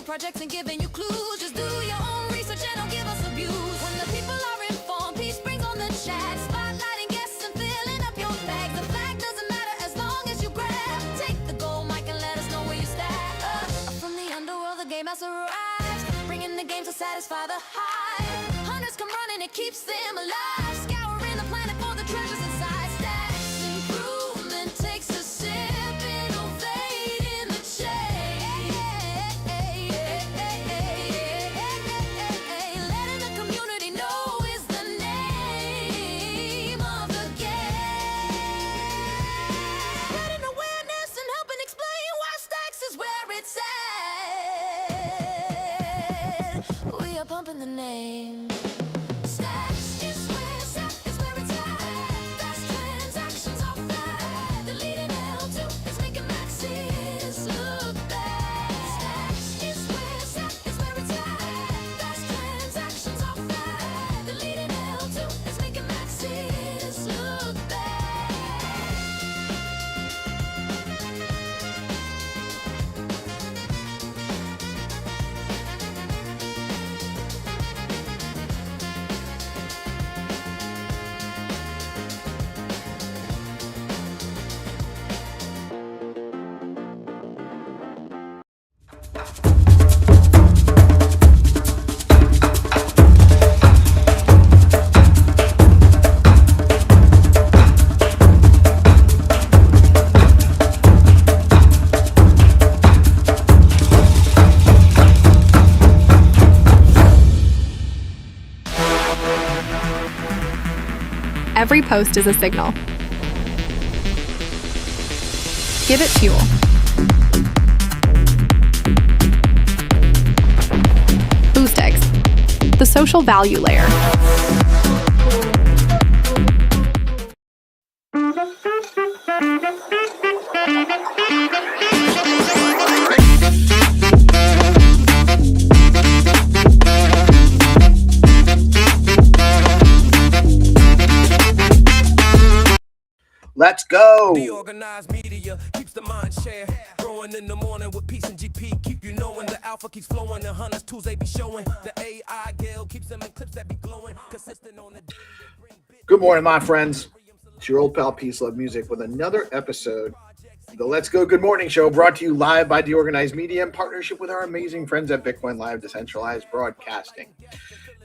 projects and giving you clues. Just do your own research and don't give us abuse. When the people are informed, peace brings on the chat. Spotlighting guests and filling up your bag. The flag doesn't matter as long as you grab. Take the gold mic and let us know where you stand. From the underworld, the game has arrived. Bringing the game to satisfy the hype. Hunters come running, it keeps them alive. Scouring the planet for the treasures inside. Stacks improvement takes a sip. Innovate in the chain. Letting the community know is the name of the game. Spreading awareness and helping explain why Stacks is where it's at. We are pumping the name. Stacks is where it's at. Fast transactions are flat. The leading L2 is making maxes look bad. Stacks is where it's at. Fast transactions are flat. The leading L2 is making maxes look bad. Every post is a signal. Give it fuel. Boost eggs, the social value layer. Let's go. DeOrganized media keeps the mind share. Growing in the morning with peace and GP. Keep you knowing the alpha keeps flowing. The hunters tools they be showing. The AI Gale keeps them in clips that be glowing. Consistent on the Good morning, my friends. It's your old pal Peace Love Music with another episode of the Let's Go Good Morning Show, brought to you live by DeOrganized Media in partnership with our amazing friends at Bitcoin Live Decentralized Broadcasting.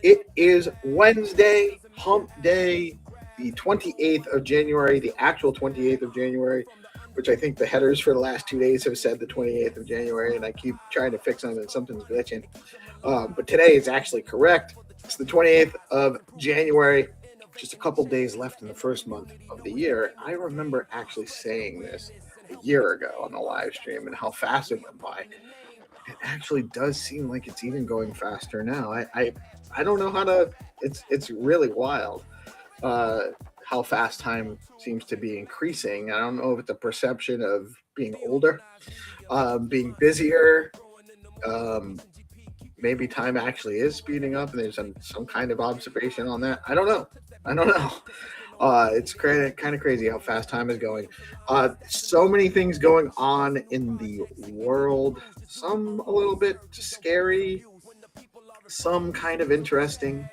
It is Wednesday, hump day, the 28th of January, the actual 28th of January, which I think the headers for the last 2 days have said the 28th of January, and I keep trying to fix them and something's glitching. But today is actually correct. It's the 28th of January, just a couple days left in the first month of the year. I remember actually saying this a year ago on the live stream and how fast it went by. It actually does seem like it's even going faster now. I don't know how to, it's really wild. How fast time seems to be increasing. I don't know if it's a perception of being older, being busier. Maybe time actually is speeding up, and there's some kind of observation on that. I don't know. It's kind of crazy how fast time is going. So many things going on in the world. Some a little bit scary, some kind of interesting.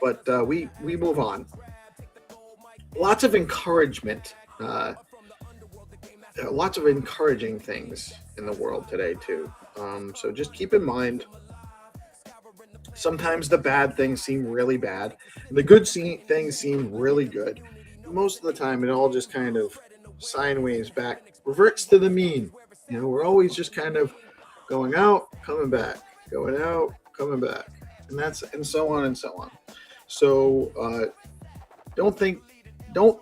But we move on. Lots of encouragement. Lots of encouraging things in the world today, too. So just keep in mind, sometimes the bad things seem really bad. And the good things seem really good. Most of the time, it all just kind of sideways back, reverts to the mean. You know, we're always just kind of going out, coming back, going out, coming back. And so on and so on. So don't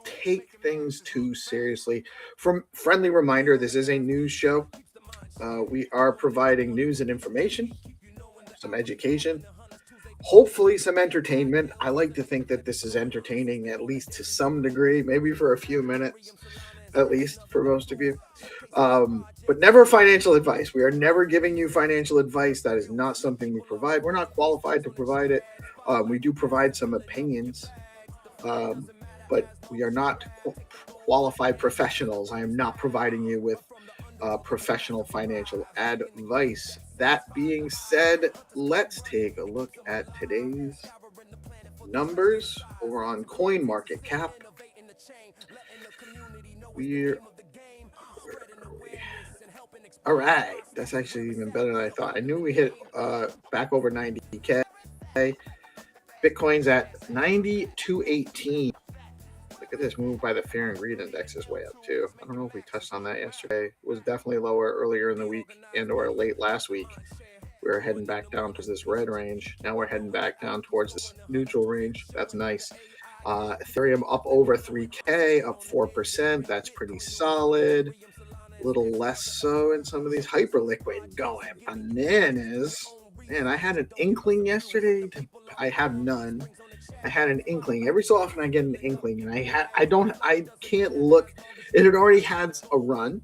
take things too seriously. From friendly reminder, this is a news show. We are providing news and information, some education, hopefully some entertainment. I like to think that this is entertaining, at least to some degree, maybe for a few minutes, at least for most of you. But never financial advice. We are never giving you financial advice. That is not something we provide. We're not qualified to provide it. We do provide some opinions, but we are not qualified professionals. I am not providing you with professional financial advice. That being said, let's take a look at today's numbers over on CoinMarketCap. Where are we? All right, that's actually even better than I thought. I knew we hit back over 90K. Bitcoin's at 92.18. Look at this move by the Fear and Greed Index is way up too. I don't know if we touched on that yesterday. It was definitely lower earlier in the week and or late last week. We were heading back down to this red range. Now we're heading back down towards this neutral range. That's nice. Ethereum up over 3K, up 4%. That's pretty solid. A little less so in some of these hyperliquid going bananas. Man, I had an inkling yesterday. I have none. I had an inkling. Every so often I get an inkling, and I can't look. It had already had a run,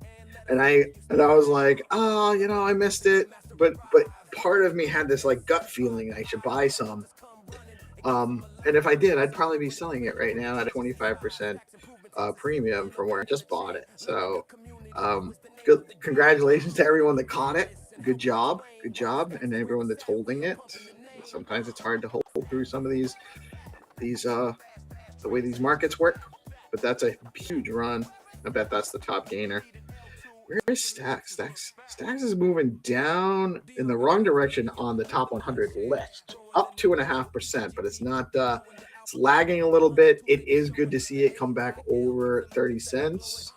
and I was like, oh, I missed it. But part of me had this like gut feeling I should buy some. And if I did, I'd probably be selling it right now at a 25% premium from where I just bought it. So, good. Congratulations to everyone that caught it. Good job, and everyone that's holding it. Sometimes it's hard to hold through some of these the way these markets work, but that's a huge run. I bet that's the top gainer. Where is Stacks? Stacks is moving down in the wrong direction on the top 100 list, up 2.5%, but it's not. It's lagging a little bit. It is good to see it come back over 30 cents.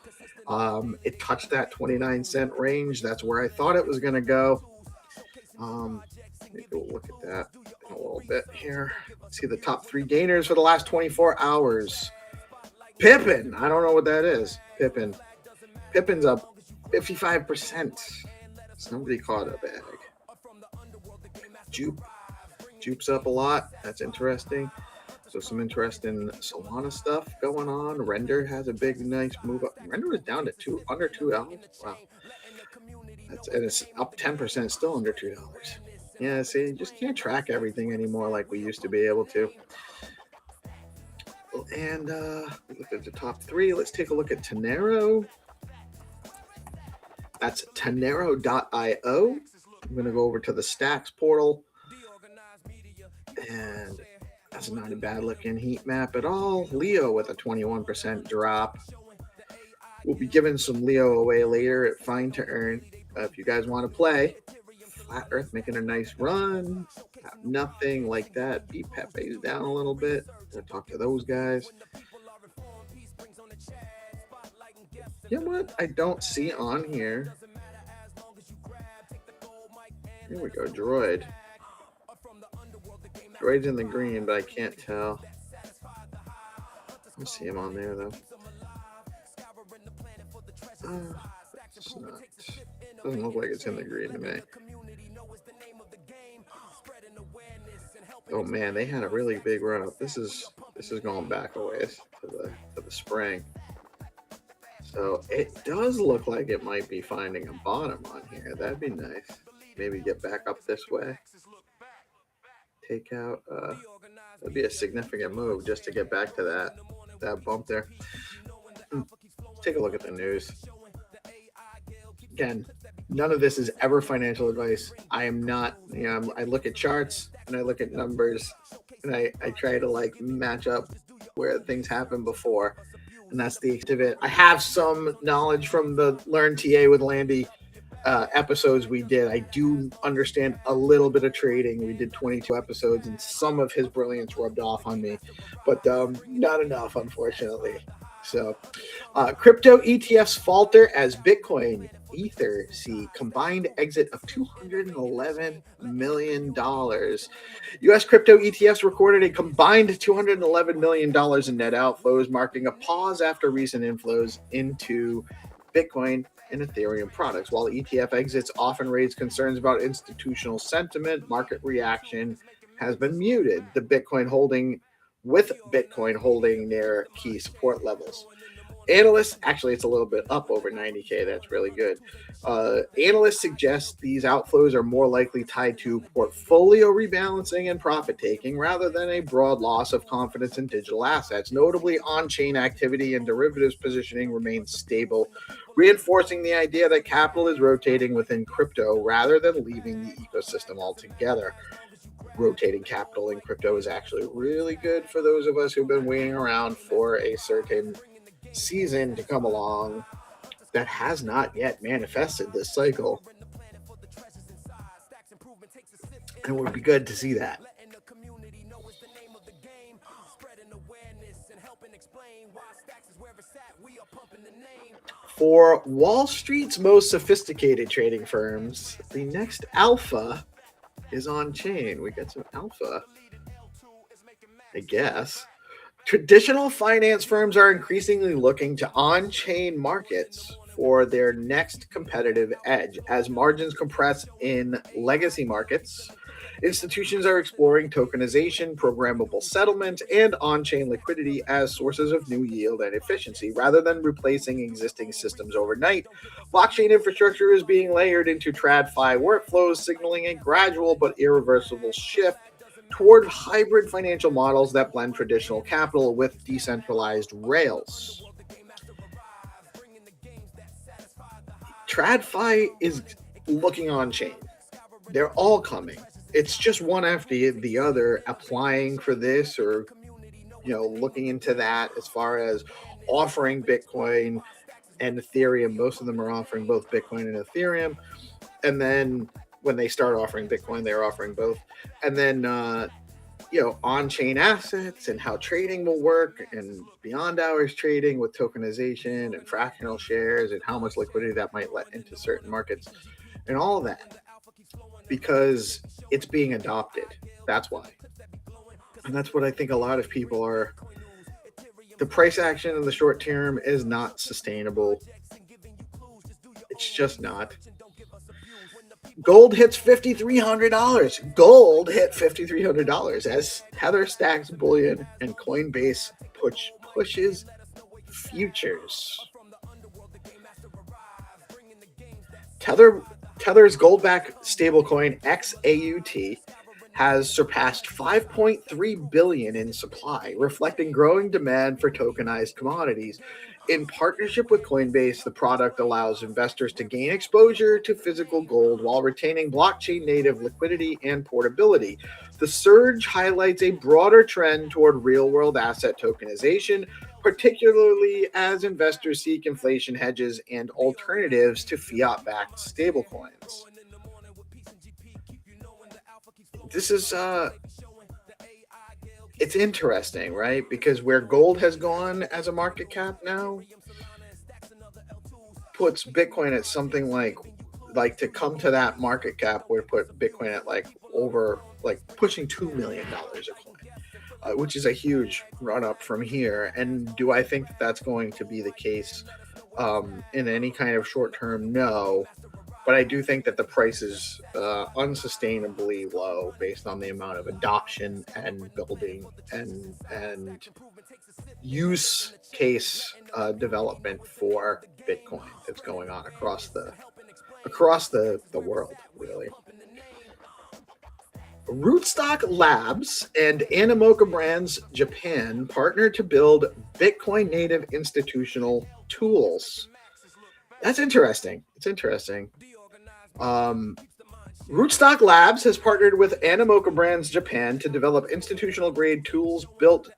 It touched that 29-cent range. That's where I thought it was going to go. Let me go look at that in a little bit here. Let's see the top 3 gainers for the last 24 hours. Pippin. I don't know what that is. Pippin's up 55%. Somebody caught a bag. Jupe's up a lot. That's interesting. So some interesting Solana stuff going on. Render has a big, nice move up. Render is down to under $2. Wow. And it's up 10%, still under $2. Yeah, see, you just can't track everything anymore like we used to be able to. And look at the top 3. Let's take a look at Tenero. That's Tenero.io. I'm going to go over to the Stacks portal. And that's not a bad looking heat map at all. Leo with a 21% drop. We'll be giving some Leo away later at Find2Earn. If you guys want to play. Flat Earth making a nice run. Nothing like that. Pepe's down a little bit. Gonna talk to those guys. You know what I don't see on here? Here we go, Droid. Droid's in the green, but I can't tell. I see him on there though. It's not. Doesn't look like it's in the green to me. Oh man, they had a really big run up. This is going back a ways to the spring. So it does look like it might be finding a bottom on here. That'd be nice. Maybe get back up this way. Take out that'd be a significant move just to get back to that bump there. Take a look at the news. Again, none of this is ever financial advice. I am not, I look at charts and I look at numbers and I try to like match up where things happened before. And that's the extent of it. I have some knowledge from the Learn TA with Landy episodes we did. I do understand a little bit of trading. We did 22 episodes and some of his brilliance rubbed off on me, but not enough, unfortunately. So crypto ETFs falter as Bitcoin, Ether see combined exit of $211 million. U.S. crypto ETFs recorded a combined $211 million in net outflows, marking a pause after recent inflows into Bitcoin and Ethereum products. While ETF exits often raise concerns about institutional sentiment, market reaction has been muted. With Bitcoin holding near key support levels. Analysts, actually, it's a little bit up over 90K. That's really good. Analysts suggest these outflows are more likely tied to portfolio rebalancing and profit taking rather than a broad loss of confidence in digital assets. Notably, on-chain activity and derivatives positioning remains stable, reinforcing the idea that capital is rotating within crypto rather than leaving the ecosystem altogether. Rotating capital in crypto is actually really good for those of us who've been waiting around for a certain season to come along that has not yet manifested this cycle. And it would be good to see that. For Wall Street's most sophisticated trading firms, the next alpha is on chain. We got some alpha, I guess. Traditional finance firms are increasingly looking to on-chain markets for their next competitive edge. As margins compress in legacy markets, institutions are exploring tokenization, programmable settlement, and on-chain liquidity as sources of new yield and efficiency. Rather than replacing existing systems overnight, blockchain infrastructure is being layered into TradFi workflows, signaling a gradual but irreversible shift toward hybrid financial models that blend traditional capital with decentralized rails. TradFi is looking on chain. They're all coming. It's just one after the other applying for this or looking into that as far as offering Bitcoin and Ethereum. Most of them are offering both Bitcoin and Ethereum. And then when they start offering Bitcoin, they're offering both. And then, on-chain assets and how trading will work and beyond hours trading with tokenization and fractional shares and how much liquidity that might let into certain markets and all of that, because it's being adopted. That's why. And that's what I think a lot of people are. The price action in the short term is not sustainable. It's just not. Gold hits $5,300. Gold hit $5,300 as Tether stacks bullion and Coinbase pushes futures. Tether's gold-backed stablecoin XAUT has surpassed 5.3 billion in supply, reflecting growing demand for tokenized commodities. In partnership with Coinbase, the product allows investors to gain exposure to physical gold while retaining blockchain-native liquidity and portability. The surge highlights a broader trend toward real-world asset tokenization, particularly as investors seek inflation hedges and alternatives to fiat-backed stablecoins. This is it's interesting, right? Because where gold has gone as a market cap now puts Bitcoin at something like to come to that market cap would put Bitcoin at over pushing $2 million a coin, which is a huge run up from here. And do I think that that's going to be the case in any kind of short term? No. But I do think that the price is unsustainably low based on the amount of adoption and building and use case development for Bitcoin that's going on across the world, really. Rootstock Labs and Animoca Brands Japan partnered to build Bitcoin native institutional tools. That's interesting. It's interesting. Rootstock Labs has partnered with Animoca Brands Japan to develop institutional-grade tools built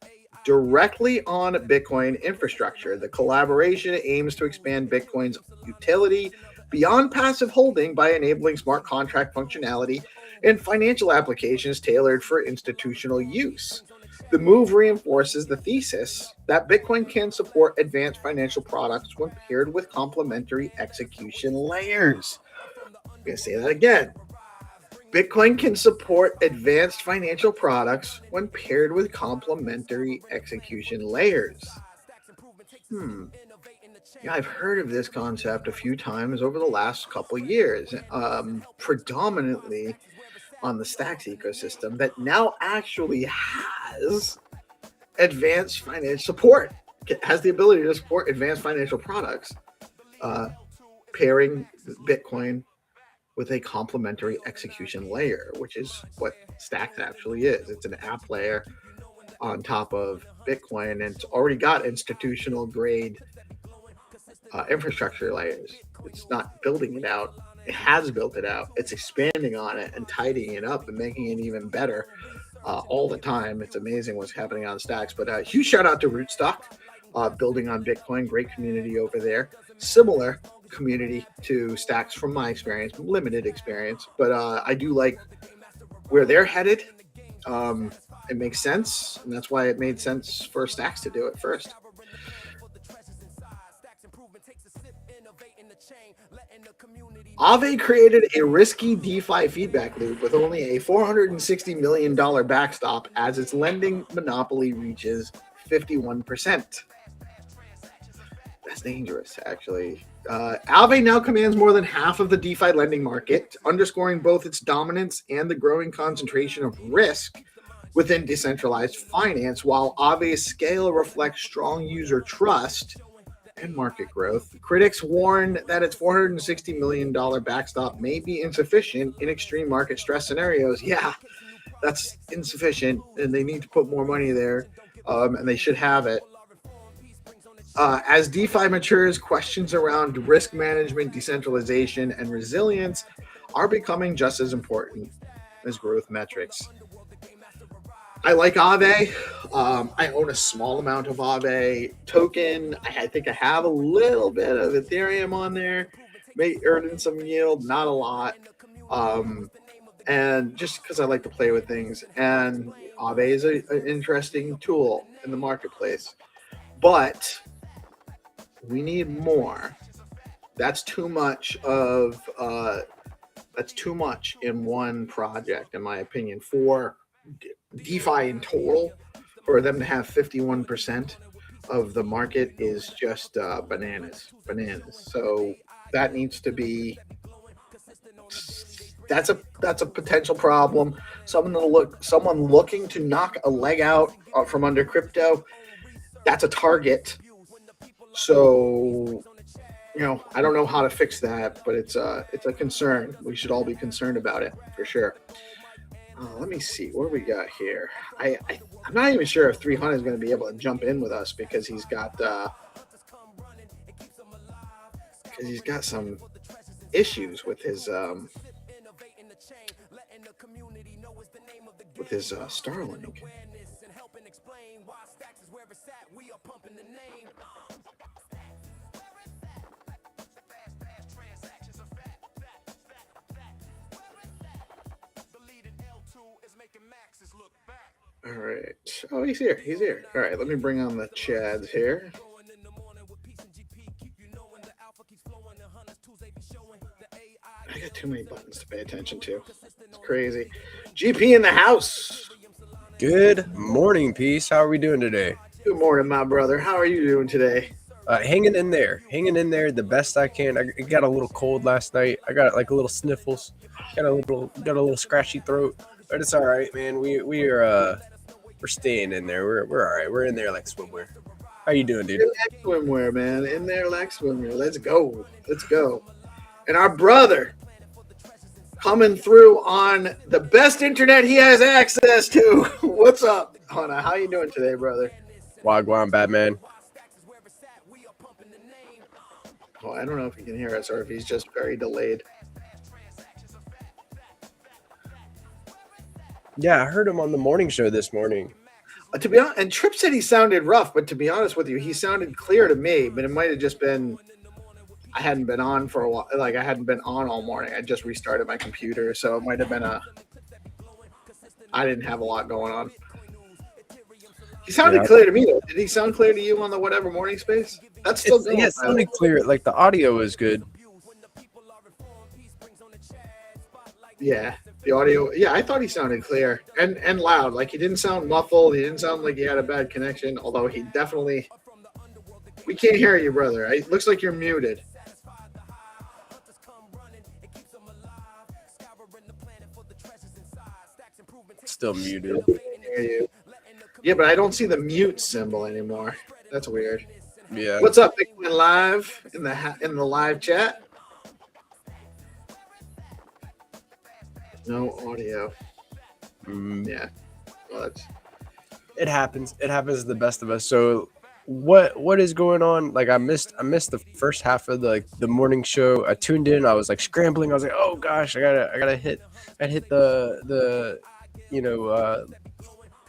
directly on Bitcoin infrastructure. The collaboration aims to expand Bitcoin's utility beyond passive holding by enabling smart contract functionality and financial applications tailored for institutional use. The move reinforces the thesis that Bitcoin can support advanced financial products when paired with complementary execution layers. I'm going to say that again. Bitcoin can support advanced financial products when paired with complementary execution layers. Yeah, I've heard of this concept a few times over the last couple years, predominantly on the Stacks ecosystem that now actually has advanced financial support has the ability to support advanced financial products, pairing Bitcoin with a complementary execution layer, which is what Stacks actually is. It's an app layer on top of Bitcoin, and it's already got institutional grade infrastructure layers. It's not building it out. It has built it out. It's expanding on it and tidying it up and making it even better all the time. It's amazing what's happening on Stacks. But huge shout out to Rootstock, building on Bitcoin. Great community over there. Similar community to Stacks from my experience, limited experience. But I do like where they're headed. It makes sense, and that's why it made sense for Stacks to do it first. Aave created a risky DeFi feedback loop with only a $460 million backstop as its lending monopoly reaches 51%. That's dangerous, actually. Aave now commands more than half of the DeFi lending market, underscoring both its dominance and the growing concentration of risk within decentralized finance. While Aave's scale reflects strong user trust and market growth, critics warn that its $460 million backstop may be insufficient in extreme market stress scenarios. Yeah, that's insufficient, and they need to put more money there, and they should have it. As DeFi matures, questions around risk management, decentralization, and resilience are becoming just as important as growth metrics. I like Aave. I own a small amount of Aave token. I think I have a little bit of Ethereum on there, earning some yield, not a lot. And just because I like to play with things. And Aave is an interesting tool in the marketplace. But we need more. That's too much in one project, in my opinion, for DeFi in total. For them to have 51% of the market is just bananas. So that needs to be. That's a potential problem. Someone looking to knock a leg out from under crypto. That's a target. So, I don't know how to fix that, but it's a concern. We should all be concerned about it for sure. Let me see what do we got here. I'm not even sure if 300 is going to be able to jump in with us because he's got some issues with his Starlink. All right. Oh, he's here. All right, let me bring on the Chads here. I got too many buttons to pay attention to. It's crazy. GP in the house. Good morning, Peace. How are we doing today? Good morning, my brother. How are you doing today? Hanging in there the best I can. I got a little cold last night. I got like a little sniffles. Got a little scratchy throat, but it's all right, man. We're staying in there. We're all right. We're in there like swimwear. How you doing, dude? Like swimwear, man. In there like swimwear. Let's go. And our brother coming through on the best internet he has access to. What's up, Hannah? How you doing today, brother? Wagwan, Batman. Oh, I don't know if he can hear us or if he's just very delayed. Yeah, I heard him on the morning show this morning. To be honest, and Tripp said he sounded rough, but to be honest with you, he sounded clear to me. But it might have just been I hadn't been on for a while. Like I hadn't been on all morning. I just restarted my computer, so it might have been I didn't have a lot going on. He sounded clear to me, though. Did he sound clear to you on the whatever morning space? That's still going. Yeah, it sounded clear. Like the audio is good. Yeah, the audio. Yeah, I thought he sounded clear and loud. Like he didn't sound muffled. He didn't sound like he had a bad connection. Although he definitely. We can't hear you, brother. It looks like you're muted. Still muted. Yeah, but I don't see the mute symbol anymore. That's weird. Yeah. What's up, Bitcoin Live in the live chat? No audio. Yeah. Well, It happens. It happens to the best of us. So what is going on? Like I missed the first half of the morning show. I tuned in. I was like scrambling. I was like, oh gosh, I gotta hit the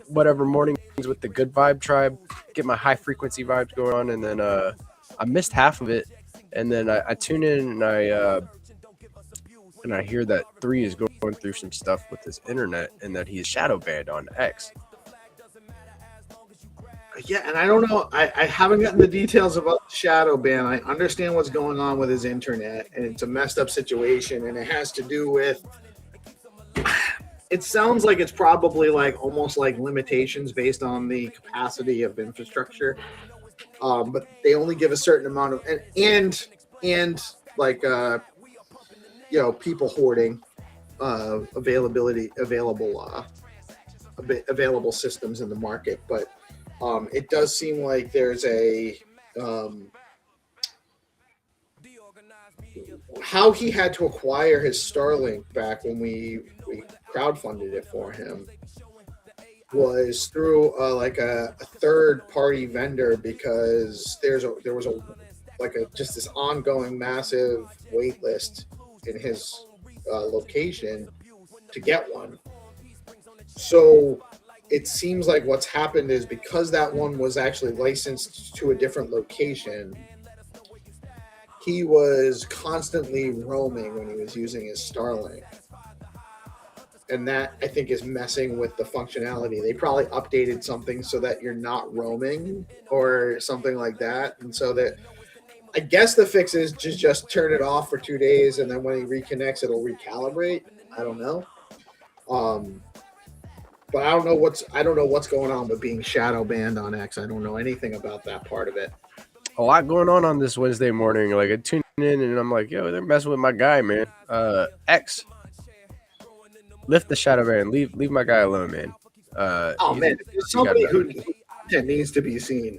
whatever mornings with the good vibe tribe, get my high frequency vibes going on, and then I missed half of it, and then I tune in and I hear that 3 is going through some stuff with his internet and that he's shadow banned on X. yeah, and I don't know. I haven't gotten the details about the shadow ban. I understand what's going on with his internet, and it's a messed up situation, and it has to do with. It sounds like it's probably like almost like limitations based on the capacity of infrastructure, but they only give a certain amount of and like people hoarding available systems in the market, but it does seem like there's a how he had to acquire his Starlink back when we crowdfunded it for him was through like a third party vendor, because there was just this ongoing massive wait list in his location to get one. So it seems like what's happened is, because that one was actually licensed to a different location, he was constantly roaming when he was using his Starlink. And that, I think, is messing with the functionality. They probably updated something so that you're not roaming or something like that. And so that, I guess the fix is just turn it off for 2 days, and then when he reconnects, it'll recalibrate. I don't know. But I don't know what's going on with being shadow banned on X. I don't know anything about that part of it. A lot going on this Wednesday morning. Like I tuned in and I'm like, yo, they're messing with my guy, man. X, lift the shadow ban. Leave my guy alone, man. Man, there's somebody who needs to be seen.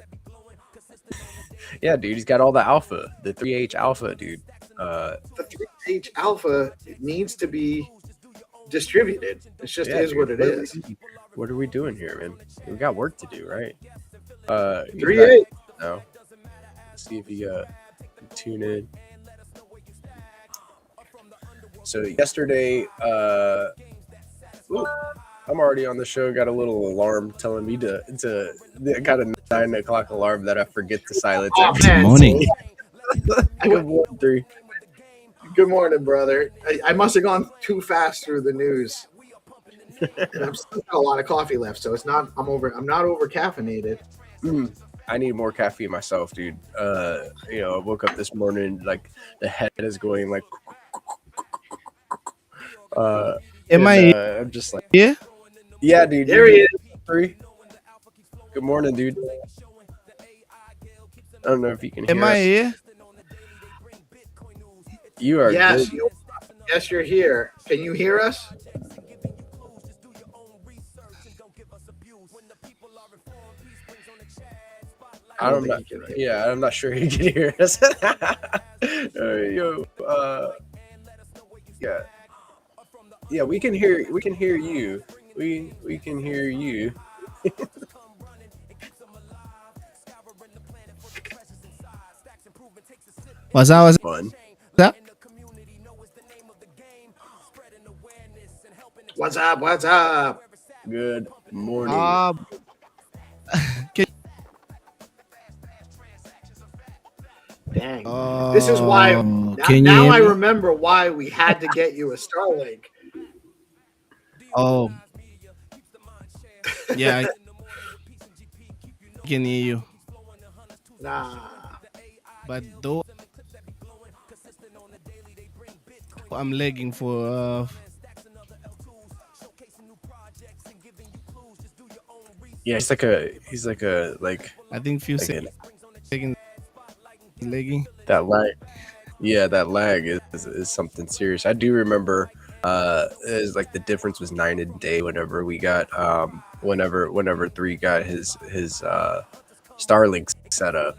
Yeah, dude, he's got all the alpha, the 3H alpha, dude. The 3H alpha needs to be distributed. It's just is what it is. What are we doing here, man? We got work to do, right? 3H. No. Let's see if he tune in. So yesterday, I'm already on the show. Got a little alarm telling me to I got a 9 o'clock alarm that I forget to silence. Good morning. Good morning, brother. I must have gone too fast through the news. And I've still got a lot of coffee left, so it's not. I'm not over caffeinated. I need more caffeine myself, dude. I woke up this morning like the head is going like. I'm just like, yeah? Yeah, dude. There he is. 3. Good morning, dude. I don't know if you can hear Am I us. here? You are Yes, good. yes, you're here. Can you hear us? I'm not sure you can hear us. Yeah, we can hear you. We can hear you. What's up? Fun. What's up? What's up? Good morning. Dang. This is why. Now I remember why we had to get you a Starlink. Oh. Yeah. I can hear you. Nah. But though I'm lagging for Yeah, he's like a I think few like seconds lagging. that lag. Yeah, that lag is something serious. I do remember is like the difference was night and day whenever we got whenever 3 got his Starlink setup.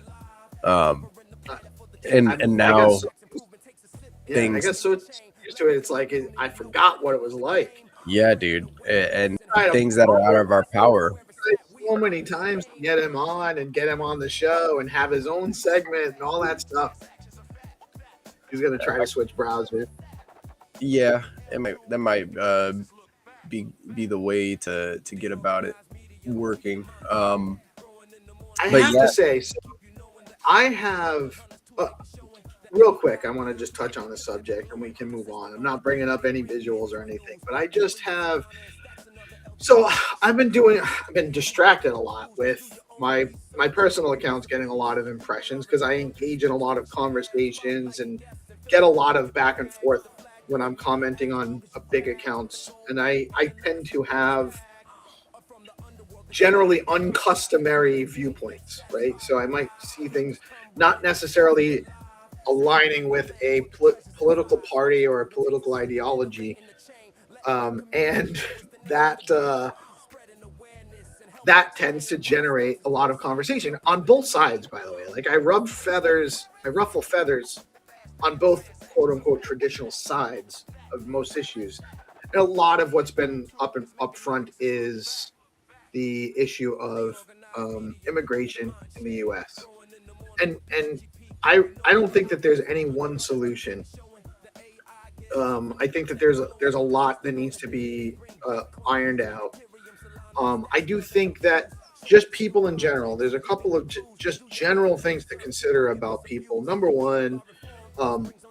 And I now guess so. Yeah, I things, guess so. Used to it, it's like I forgot what it was like. yeah, dude, and I don't things that are out of our power. tried so many times to get him on and get him on the show and have his own segment and all that stuff. He's gonna try to switch browsers. Yeah, that might be the way to get about it working. I But have yeah. to say, so I have real quick. I want to just touch on the subject and we can move on. I'm not bringing up any visuals or anything, but I just have. So I've been distracted a lot with my personal accounts getting a lot of impressions because I engage in a lot of conversations and get a lot of back and forth when I'm commenting on big accounts. And I tend to have generally uncustomary viewpoints, right? So I might see things not necessarily aligning with a political party or a political ideology. And that tends to generate a lot of conversation on both sides, by the way. Like I ruffle feathers on both quote unquote traditional sides of most issues. And a lot of what's been up front is the issue of immigration in the US. And I don't think that there's any one solution. I think that there's a lot that needs to be ironed out. I do think that just people in general, there's a couple of just general things to consider about people. Number one,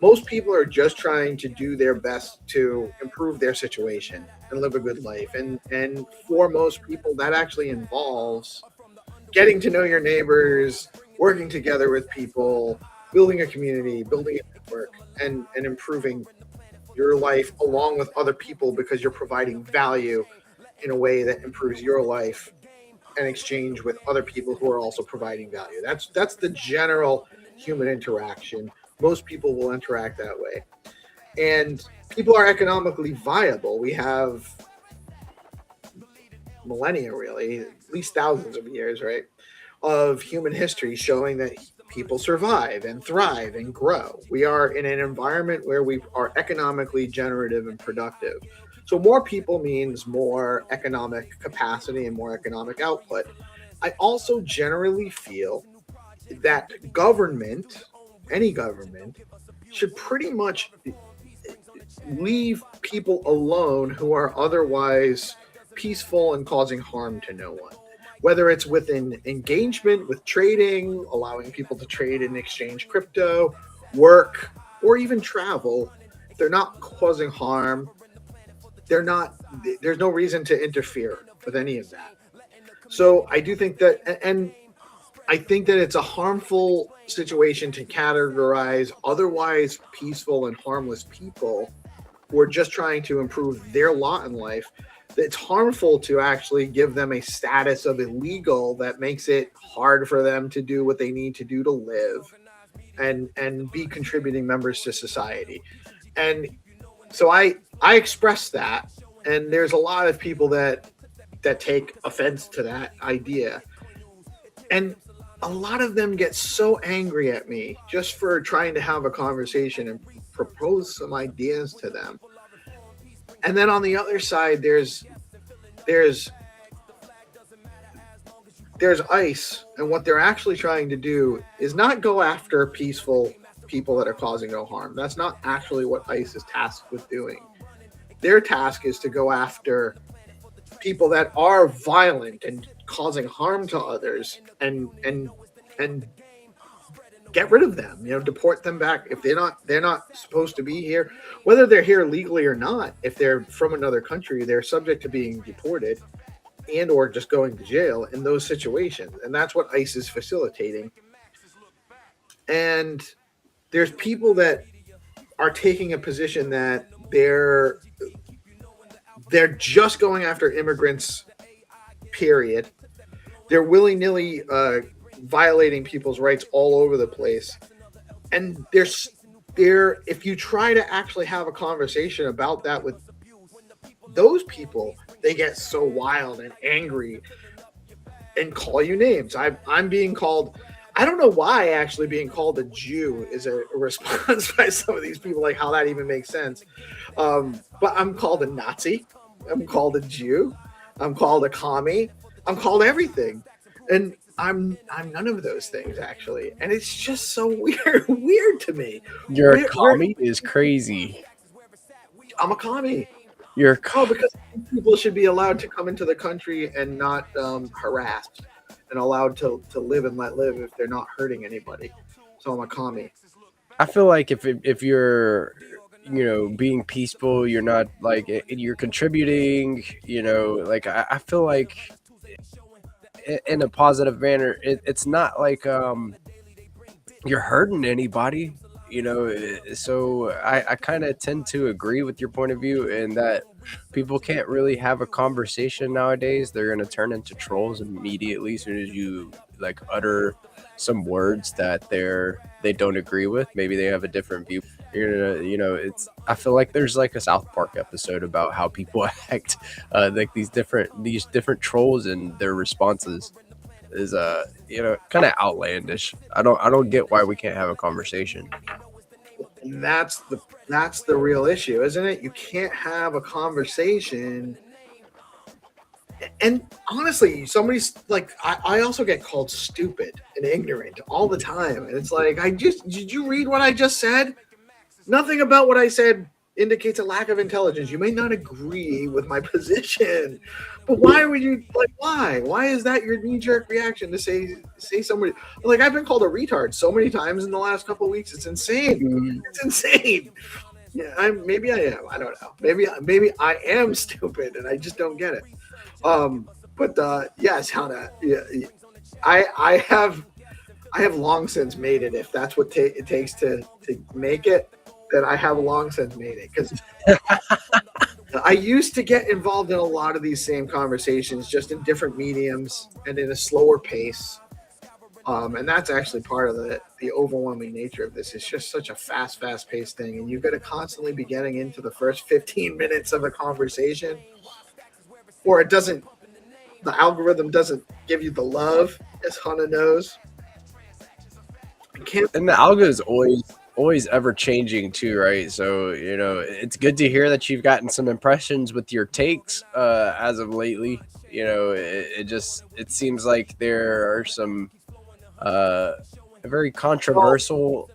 most people are just trying to do their best to improve their situation and live a good life. And for most people, that actually involves getting to know your neighbors, working together with people, building a community, building a network, and improving your life along with other people because you're providing value in a way that improves your life in exchange with other people who are also providing value. That's the general human interaction. Most people will interact that way. And people are economically viable. We have millennia, really, at least thousands of years, right, of human history showing that people survive and thrive and grow. We are in an environment where we are economically generative and productive. So more people means more economic capacity and more economic output. I also generally feel that government, any government, should pretty much leave people alone who are otherwise peaceful and causing harm to no one. Whether it's within engagement with trading, allowing people to trade and exchange crypto, work, or even travel, if they're not causing harm, there's no reason to interfere with any of that. So I do think that, and I think that it's a harmful situation to categorize otherwise peaceful and harmless people who are just trying to improve their lot in life. It's harmful to actually give them a status of illegal that makes it hard for them to do what they need to do to live and be contributing members to society. And so I express that, and there's a lot of people that take offense to that idea. And a lot of them get so angry at me just for trying to have a conversation and propose some ideas to them. And then on the other side, there's ICE, and what they're actually trying to do is not go after peaceful people that are causing no harm. That's not actually what ICE is tasked with doing. Their task is to go after people that are violent and causing harm to others and get rid of them, deport them back. If they're not supposed to be here, whether they're here legally or not. If they're from another country, they're subject to being deported and or just going to jail in those situations. And that's what ICE is facilitating. And there's people that are taking a position that they're just going after immigrants, period. They're willy-nilly violating people's rights all over the place. And if you try to actually have a conversation about that with those people, they get so wild and angry. and call you names. I'm being called. I don't know why actually being called a Jew is a response by some of these people, like how that even makes sense. But I'm called a Nazi. I'm called a Jew. I'm called a commie. I'm called everything. And I'm none of those things actually. And it's just so weird to me. Your commie is crazy. I'm a commie. You're Oh, because people should be allowed to come into the country and not harassed, and allowed to live and let live if they're not hurting anybody. So I'm a commie. I feel like if you're being peaceful, you're not like you're contributing. Like I feel like in a positive manner, it's not like you're hurting anybody. So I kind of tend to agree with your point of view in that people can't really have a conversation nowadays. They're going to turn into trolls immediately as soon as you like utter some words that they don't agree with. Maybe they have a different view. It's I feel like there's like a South Park episode about how people act, like these different trolls and their responses is kind of outlandish. I don't get why we can't have a conversation. And that's the real issue, isn't it? You can't have a conversation. And honestly, somebody's like, I also get called stupid and ignorant all the time. And it's like, did you read what I just said? Nothing about what I said indicates a lack of intelligence. You may not agree with my position, but why would you why is that your knee-jerk reaction to say somebody like I've been called a retard so many times in the last couple of weeks? It's insane. It's insane. Yeah, maybe I am. I don't know. Maybe I am stupid and I just don't get it. But yes, Hannah. Yeah, I have long since made it. If that's what it takes to make it, then I have long since made it, because I used to get involved in a lot of these same conversations, just in different mediums and in a slower pace. And that's actually part of the overwhelming nature of this. It's just such a fast-paced thing, and you've got to constantly be getting into the first 15 minutes of a conversation, or the algorithm doesn't give you the love, as Hannah knows. And the algo is always ever changing too, right? So it's good to hear that you've gotten some impressions with your takes as of lately. It seems like there are some very controversial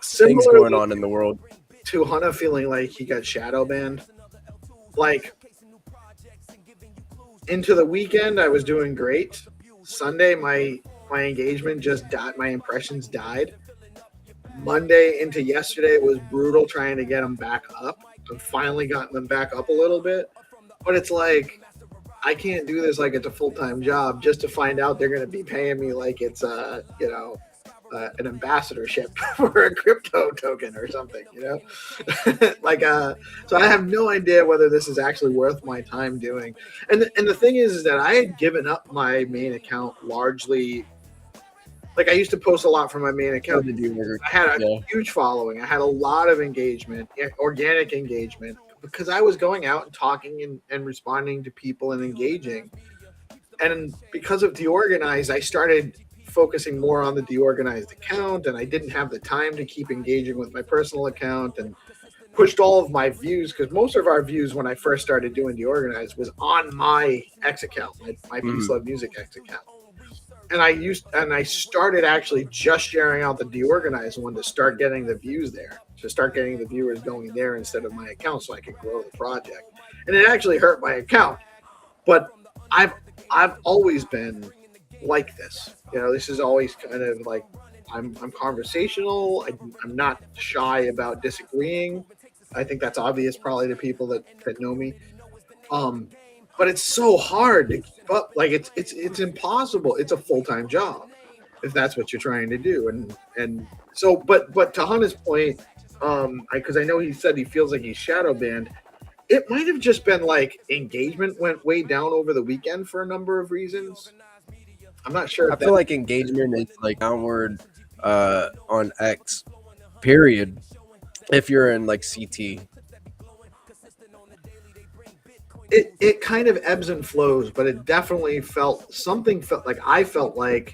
things going on in the world. To Hannah feeling like he got shadow banned, like into the weekend I was doing great. Sunday my engagement just died. My impressions died. Monday into yesterday, it was brutal trying to get them back up. I've finally gotten them back up a little bit, but it's like I can't do this like it's a full-time job just to find out they're going to be paying me like it's an ambassadorship for a crypto token or something, so I have no idea whether this is actually worth my time doing. And the thing is that I had given up my main account largely. Like I used to post a lot from my main account. I had a huge following. I had a lot of engagement, organic engagement, because I was going out and talking and responding to people and engaging. And because of DeOrganized, I started focusing more on the DeOrganized account, and I didn't have the time to keep engaging with my personal account, and pushed all of my views, because most of our views when I first started doing DeOrganized was on my X account, my Peace Love Music X account. And I started actually just sharing out the DeOrganized one to start getting the views there, to start getting the viewers going there instead of my account, so I could grow the project. And it actually hurt my account, but I've always been like this. This is always kind of like I'm conversational. I'm not shy about disagreeing. I think that's obvious probably to people that know me. But it's so hard to keep up. Like it's impossible. It's a full-time job if that's what you're trying to do. And so, but to Hannah's point, because I know he said he feels like he's shadow banned. It might have just been like engagement went way down over the weekend for a number of reasons. I'm not sure. I feel like engagement is like downward on X, period. If you're in like CT. it kind of ebbs and flows, but it definitely felt like I felt like,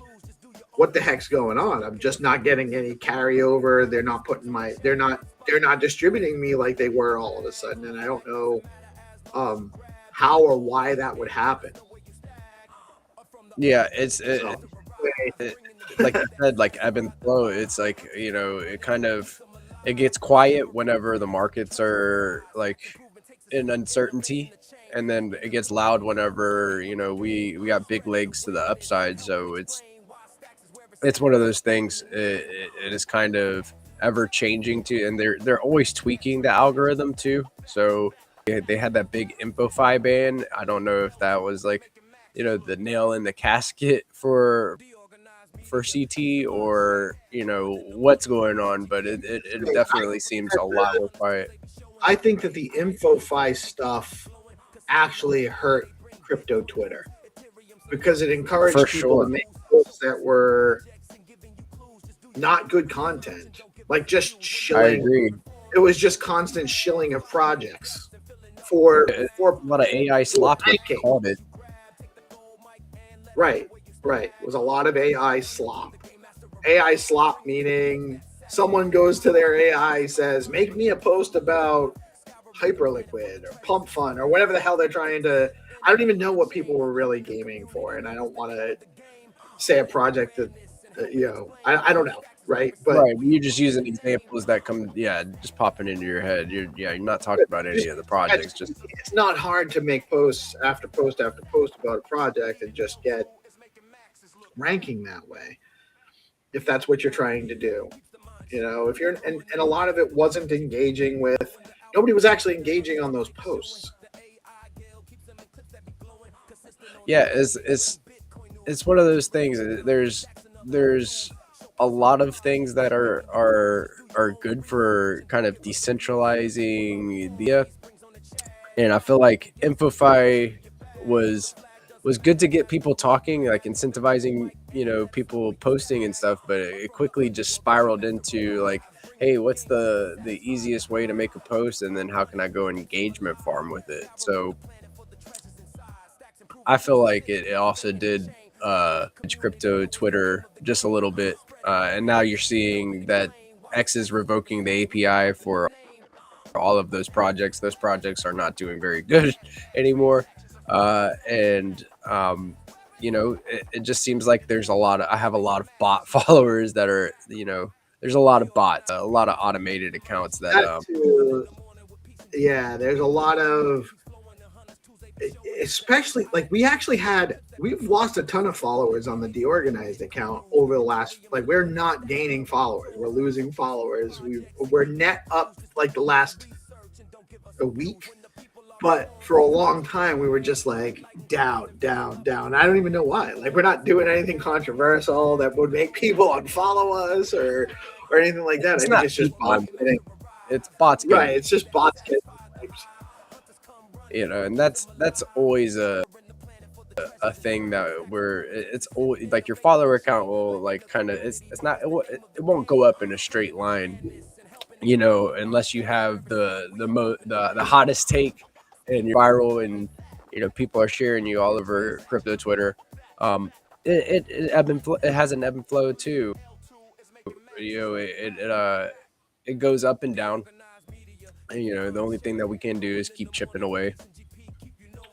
what the heck's going on? I'm just not getting any carryover. They're not distributing me like they were all of a sudden, and I don't know how or why that would happen. Yeah, So, like I said, like ebb and flow. It's like, it gets quiet whenever the markets are like in uncertainty, and then it gets loud whenever we got big legs to the upside. So it's one of those things. It is kind of ever changing too, and they're always tweaking the algorithm too. So they had that big InfoFi ban. I don't know if that was like the nail in the casket for CT, or what's going on, but it definitely seems a lot more quiet. I think that the InfoFi stuff actually hurt crypto Twitter because it encouraged For people sure. to make posts that were not good content, like just I shilling. agree. It was just constant shilling of projects for A lot of AI slop, they ranking. called it. Right. It was a lot of AI slop. AI slop meaning someone goes to their AI, says, make me a post about Hyperliquid or Pump Fun or whatever the hell they're trying to. I don't even know what people were really gaming for, and I don't want to say a project that I don't know, right? But Right, you're just using examples that come, just popping into your head. You're not talking about any of the projects. Just it's not hard to make posts after post after post about a project and just get ranking that way, if that's what you're trying to do. If you're and a lot of it wasn't engaging with. Nobody was actually engaging on those posts. yeah, it's one of those things. There's a lot of things that are good for kind of decentralizing the, and I feel like InfoFi was good to get people talking, like incentivizing people posting and stuff, but it quickly just spiraled into like, hey, what's the easiest way to make a post, and then how can I go engagement farm with it? So I feel like it also did crypto Twitter just a little bit, and now you're seeing that X is revoking the API for all of those projects. Those projects are not doing very good anymore, and it just seems like I have a lot of bot followers that are there's a lot of bots, a lot of automated accounts that there's a lot of, especially like we've lost a ton of followers on the DeOrganized account over the last, like, we're not gaining followers, we're losing followers. We're net up like the last a week, but for a long time we were just like down. I don't even know why. Like, we're not doing anything controversial that would make people unfollow us or anything like that. It's just bots getting, it's bots getting, right. It's just bots getting typed. And that's always a thing that it's always like your follower account will like kind of, it won't go up in a straight line, unless you have the hottest take and you're viral, and people are sharing you all over crypto Twitter. It has an ebb and flow too. It goes up and down. And, the only thing that we can do is keep chipping away.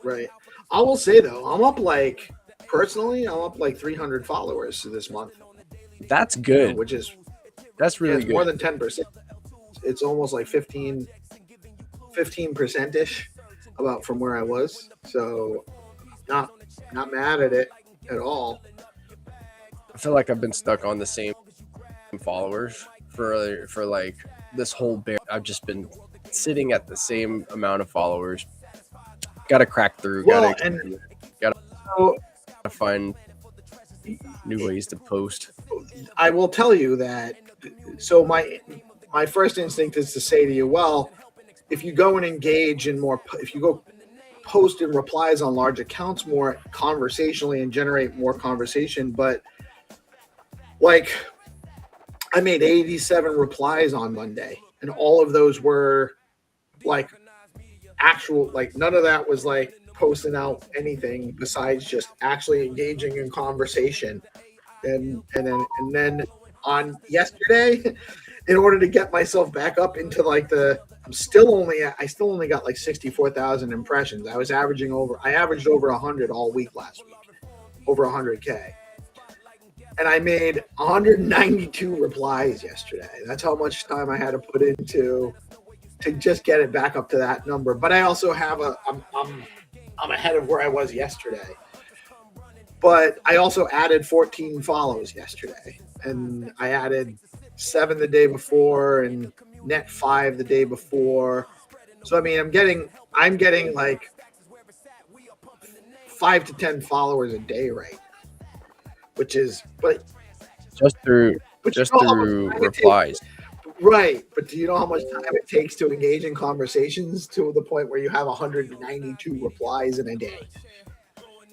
Right. I will say though, I'm up like 300 followers this month. That's good. Which is that's really good. More than 10%. It's almost like 15% ish about from where I was. So not mad at it at all. I feel like I've been stuck on the same followers for like this whole bear. I've just been sitting at the same amount of followers. Got to crack through. Got to find new ways to post. I will tell you that. So my first instinct is to say to you, well, if you go and engage in more, if you go post and replies on large accounts more conversationally and generate more conversation, but like I made 87 replies on Monday, and all of those were like actual, like none of that was like posting out anything besides just actually engaging in conversation. And then on yesterday, in order to get myself back up into like I still only got like 64,000 impressions. I averaged over 100 all week last week, over 100K. And I made 192 replies yesterday. That's how much time I had to put into to just get it back up to that number. But I also have I'm ahead of where I was yesterday. But I also added 14 follows yesterday, and I added 7 the day before, and net 5 the day before. So I mean, I'm getting like 5 to 10 followers a day right now, which is just through replies. Right, but do you know how much time it takes to engage in conversations to the point where you have 192 replies in a day?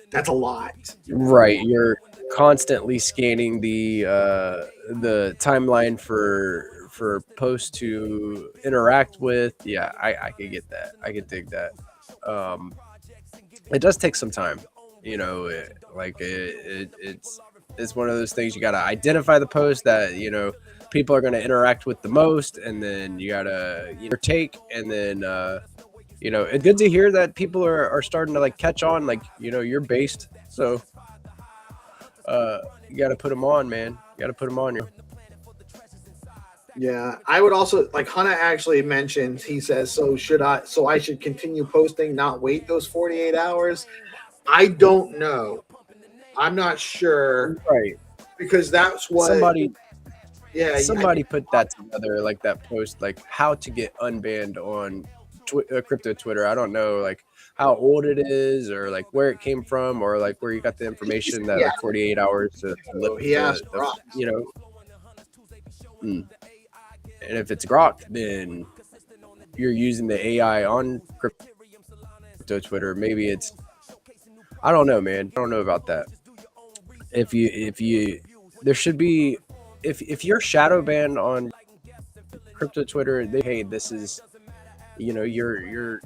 That's a lot. Right, you're constantly scanning the timeline for posts to interact with. Yeah, I could get that. I could dig that. It does take some time, you know. It's one of those things. You got to identify the post that people are going to interact with the most, and then you got to take, and then it's good to hear that people are starting to like catch on, like you're based, so you got to put them on, man. You got to put them on you. Yeah, I would also like Hannah actually mentions, he says, so I should continue posting, not wait those 48 hours. I don't know. I'm not sure. Right. Because that's what somebody I put that together, like that post, like how to get unbanned on crypto Twitter. I don't know like how old it is, or like where it came from, or like where you got the information that like 48 hours to lift he asked and if it's Grok, then you're using the AI on crypto Twitter. Maybe it's, I don't know, man. I don't know about that. If you there should be, if you're shadow banned on crypto Twitter, hey, this is your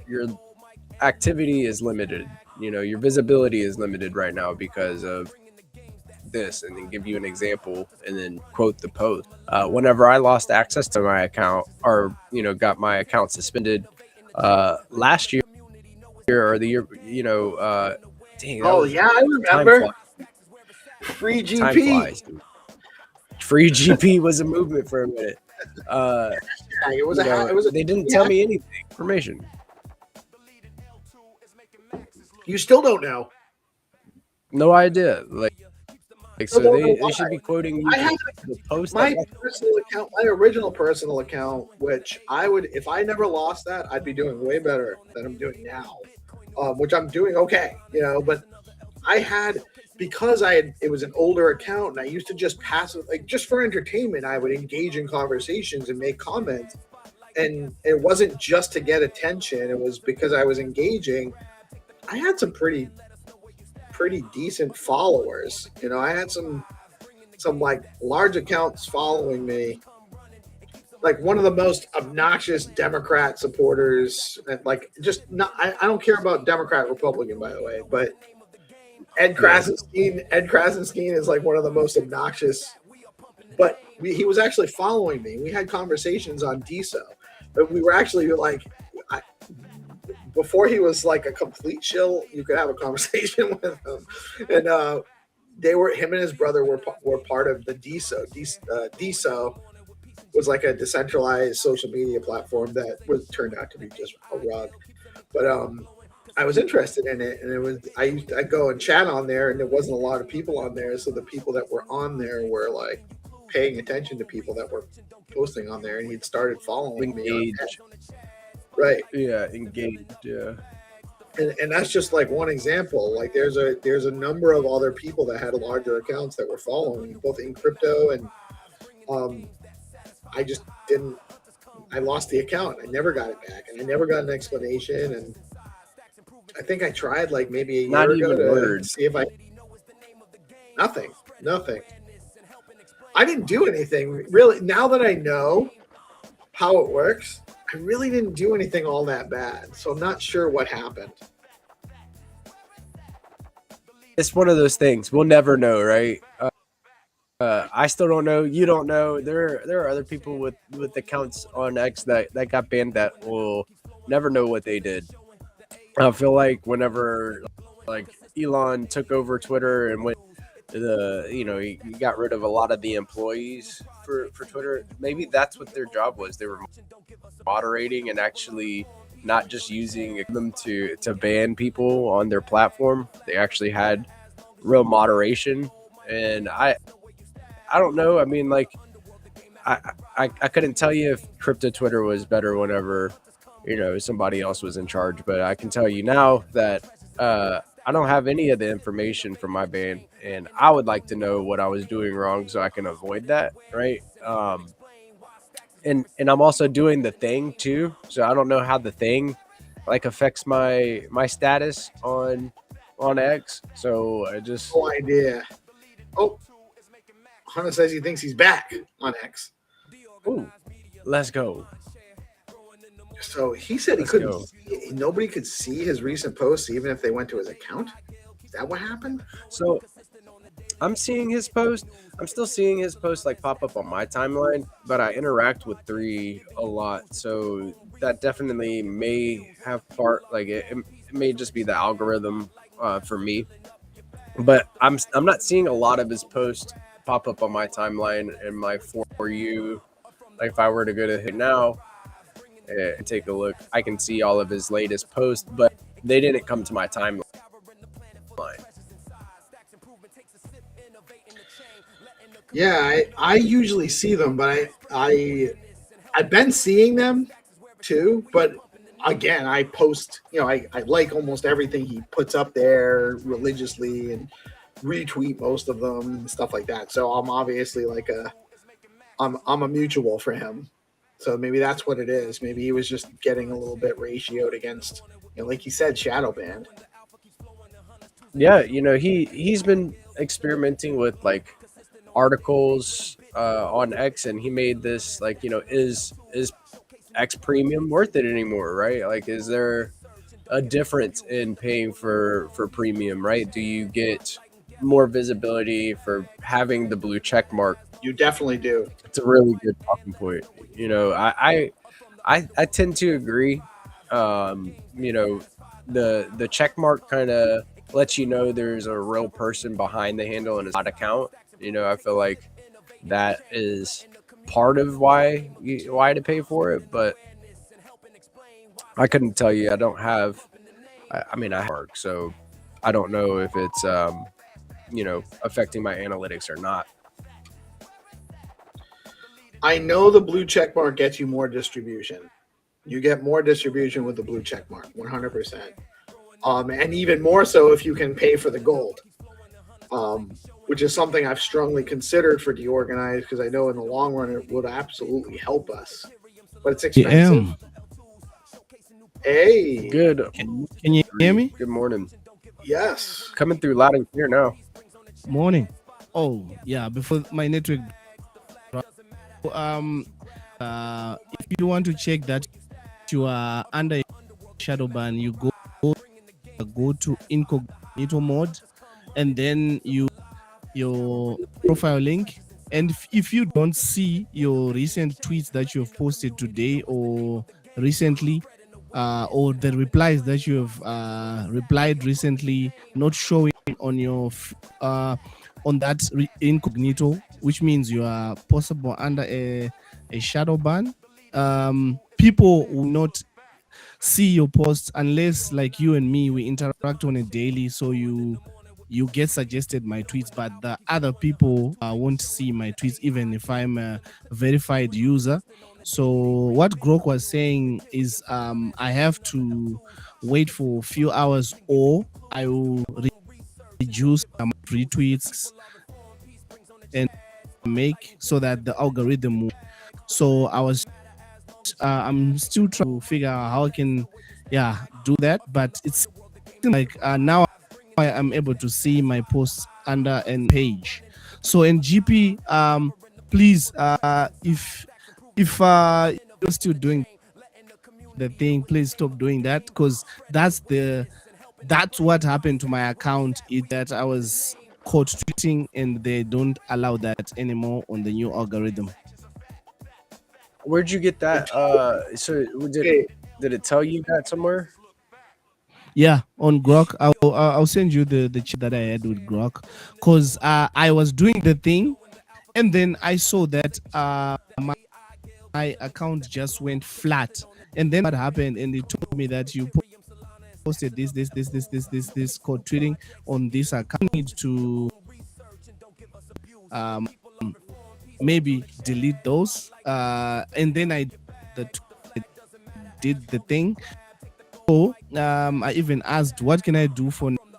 activity is limited, your visibility is limited right now because of this, and then give you an example and then quote the post. Whenever I lost access to my account, or got my account suspended last year or the year, dang, I remember. Free GP. Free GP was a movement for a minute. It was they didn't tell me any information. You still don't know. No idea. Like so they should be quoting you. I have the post my personal account, my original personal account, which I would, if I never lost that, I'd be doing way better than I'm doing now. Which I'm doing okay, but I had, because it was an older account, and I used to just pass it, like just for entertainment, I would engage in conversations and make comments, and it wasn't just to get attention, it was because I was engaging. I had some pretty decent followers. I had some like large accounts following me, like one of the most obnoxious Democrat supporters, and like just not, I don't care about Democrat, Republican, by the way, but Ed Krasenstein is like one of the most obnoxious, but he was actually following me. We had conversations on DeSo, but we were actually like, before he was like a complete shill, you could have a conversation with him. And him and his brother were part of the DeSo. DeSo was like a decentralized social media platform that turned out to be just a rug. But I was interested in it, and I'd go and chat on there, and there wasn't a lot of people on there. So the people that were on there were like paying attention to people that were posting on there, and he'd started following me. Right. Yeah, engaged. Yeah. And that's just like one example. Like there's a number of other people that had larger accounts that were following, both in crypto, and I lost the account. I never got it back, and I never got an explanation. And I think I tried like maybe a year ago to see if nothing. I didn't do anything really. Now that I know how it works, I really didn't do anything all that bad, so I'm not sure what happened. It's one of those things we'll never know, right? I still don't know. You don't know. There are other people with accounts on X that got banned that will never know what they did. I feel like whenever like Elon took over Twitter and went he got rid of a lot of the employees for Twitter. Maybe that's what their job was. They were moderating and actually not just using them to ban people on their platform. They actually had real moderation, and I don't know. I mean, like I couldn't tell you if crypto Twitter was better whenever somebody else was in charge, but I can tell you now that I don't have any of the information from my ban, and I would like to know what I was doing wrong so I can avoid that, right? And I'm also doing the thing too, so I don't know how the thing like affects my status on X. So I just No idea. Oh, Hunter says he thinks he's back on X. ooh, let's go. So he said he Let's couldn't. go. Nobody could see his recent posts, even if they went to his account. Is that what happened? So I'm seeing his post. I'm still seeing his post like pop up on my timeline, but I interact with 3 a lot, so that definitely may have part like it may just be the algorithm for me. But I'm not seeing a lot of his posts pop up on my timeline and my for you. Like if I were to go to him now and take a look, I can see all of his latest posts, but they didn't come to my timeline. Yeah, I usually see them, but I've been seeing them too. But again, I post, I like almost everything he puts up there religiously and retweet most of them and stuff like that. So I'm obviously like I'm a mutual for him. So maybe that's what it is. Maybe he was just getting a little bit ratioed against, like you said, shadow banned. Yeah, he's been experimenting with like articles on X, and he made this like is X premium worth it anymore, right? Like is there a difference in paying for premium, right? Do you get more visibility for having the blue check mark? You definitely do. It's a really good talking point. I tend to agree. The check mark kind of lets you know there's a real person behind the handle and it's not account. I feel like that is part of why to pay for it, but I couldn't tell you. I don't have. I mean, I have, so I don't know if it's affecting my analytics or not. I know the blue check mark gets you more distribution. You get more distribution with the blue check mark, 100%. And even more so if you can pay for the gold, which is something I've strongly considered for DeOrganized because I know in the long run it would absolutely help us. But it's expensive. Hey. Good. Can you hear me? Good morning. Yes. Coming through loud and clear now. Morning. Oh, yeah. Before my network. If you want to check that you are under shadow ban, you go to incognito mode, and then your profile link. And if you don't see your recent tweets that you have posted today or recently, or the replies that you have replied recently, not showing on your on that incognito, which means you are possible under a shadow ban. People will not see your posts unless, like you and me, we interact on a daily, so you get suggested my tweets, but the other people won't see my tweets even if I'm a verified user. So what Grok was saying is I have to wait for a few hours, or I will reduce retweets and make so that the algorithm will. So I'm still trying to figure out how I can do that, but it's like now I am able to see my posts under a page. So in GP, please, if you're still doing the thing. Please stop doing that, because that's what happened to my account. Is that I was caught tweeting, and they don't allow that anymore on the new algorithm. Where'd you get that? So Okay, did it tell you that somewhere? Yeah, on Grok. I'll send you the chat that I had with Grok, because I was doing the thing, and then I saw that my account just went flat. And then what happened? And it told me that you posted this code trading on this account. Need to um maybe delete those. And then I did the thing. So I even asked, what can I do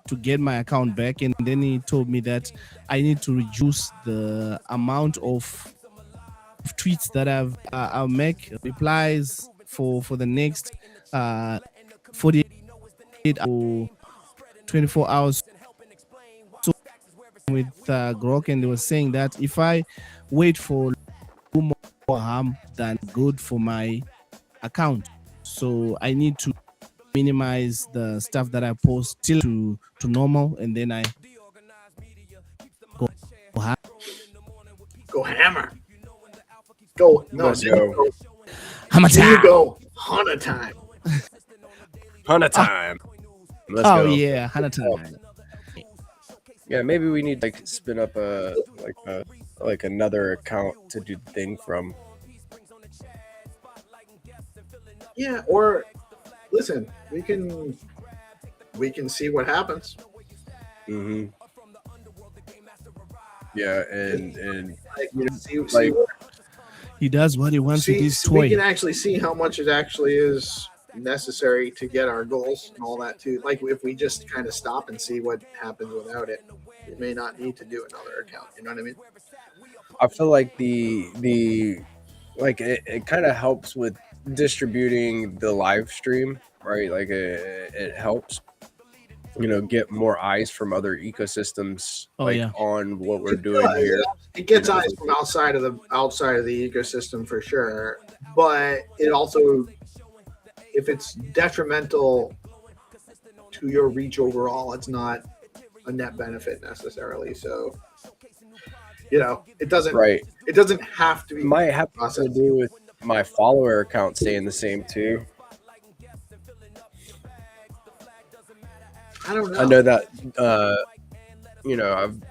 to get my account back? And then he told me that I need to reduce the amount of tweets that I'll make replies for the next 48 or 24 hours. So with Grok, and they were saying that if I wait for more harm than good for my account, so I need to minimize the stuff that I post till to normal, and then I go ham. go hammer. Go no, Let's go. Hammer there you time. go. Hana time. Hana time. Let's Oh go. yeah, hammer time. Yeah, maybe we need like spin up a another account to do the thing from. Yeah, or listen, we can see what happens. Mm-hmm. Yeah, and Like, you know, see like He does what he wants with his we toy. can actually see how much it actually is necessary to get our goals and all that too. Like if we just kind of stop and see what happens without it, we may not need to do another account. You know what I mean? I feel like the like it kind of helps with distributing the live stream, right? Like it helps, get more eyes from other ecosystems, Oh, like yeah. on what we're doing here. It gets eyes from outside of the ecosystem for sure, but it also, if it's detrimental to your reach overall, it's not a net benefit necessarily. So, it doesn't Right. It doesn't have to be. Might have to process. do with my follower account staying the same too. I don't know. I know that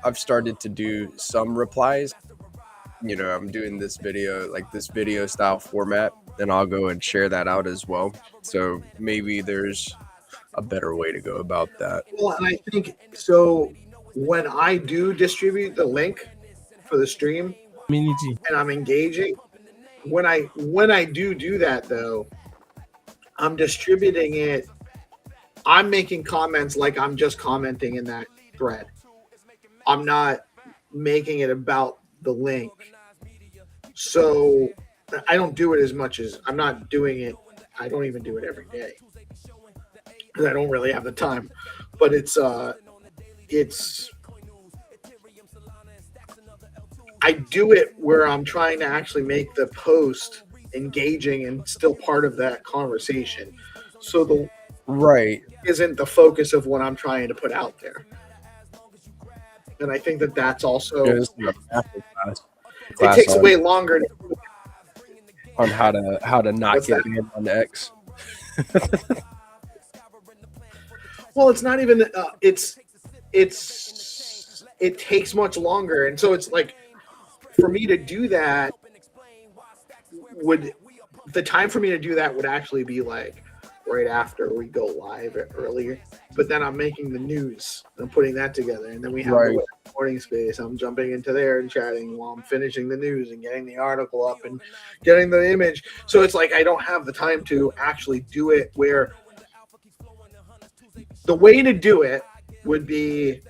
I've started to do some replies. I'm doing this video style format, and I'll go and share that out as well. So maybe there's a better way to go about that. Well, and I think so. When I do distribute the link for the stream Community. and I'm engaging, when I do that though, I'm distributing it. I'm making comments like I'm just commenting in that thread. I'm not making it about the link. So I don't do it as much as I'm not doing it. I don't even do it every day because I don't really have the time. But it's I do it where I'm trying to actually make the post engaging and still part of that conversation. So the Right. isn't the focus of what I'm trying to put out there. And I think that that's also Yeah, this is a master class it takes on, way longer. on how to not What's get that? banned on X. Well, it's not even. It takes much longer, and so it's like for me to do that would actually be like right after we go live earlier. But then I'm making the news and I'm putting that together, and then we have Right. the morning space. I'm jumping into there and chatting while I'm finishing the news and getting the article up and getting the image. So it's like I don't have the time to actually do it. Where the way to do it would be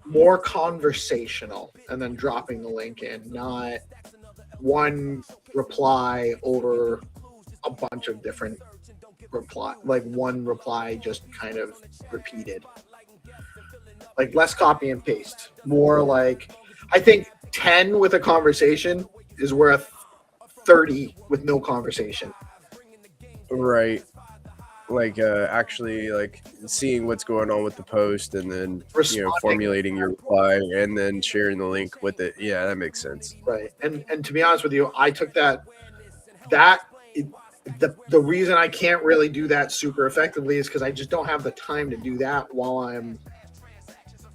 more conversational and then dropping the link in, not one reply over a bunch of different reply, like one reply just kind of repeated, like less copy and paste, more like I think 10 with a conversation is worth 30 with no conversation. Right. Like actually like seeing what's going on with the post and then Responding. formulating your reply and then sharing the link with it. Yeah, that makes sense. Right. And to be honest with you, I took the reason I can't really do that super effectively is because I just don't have the time to do that while I'm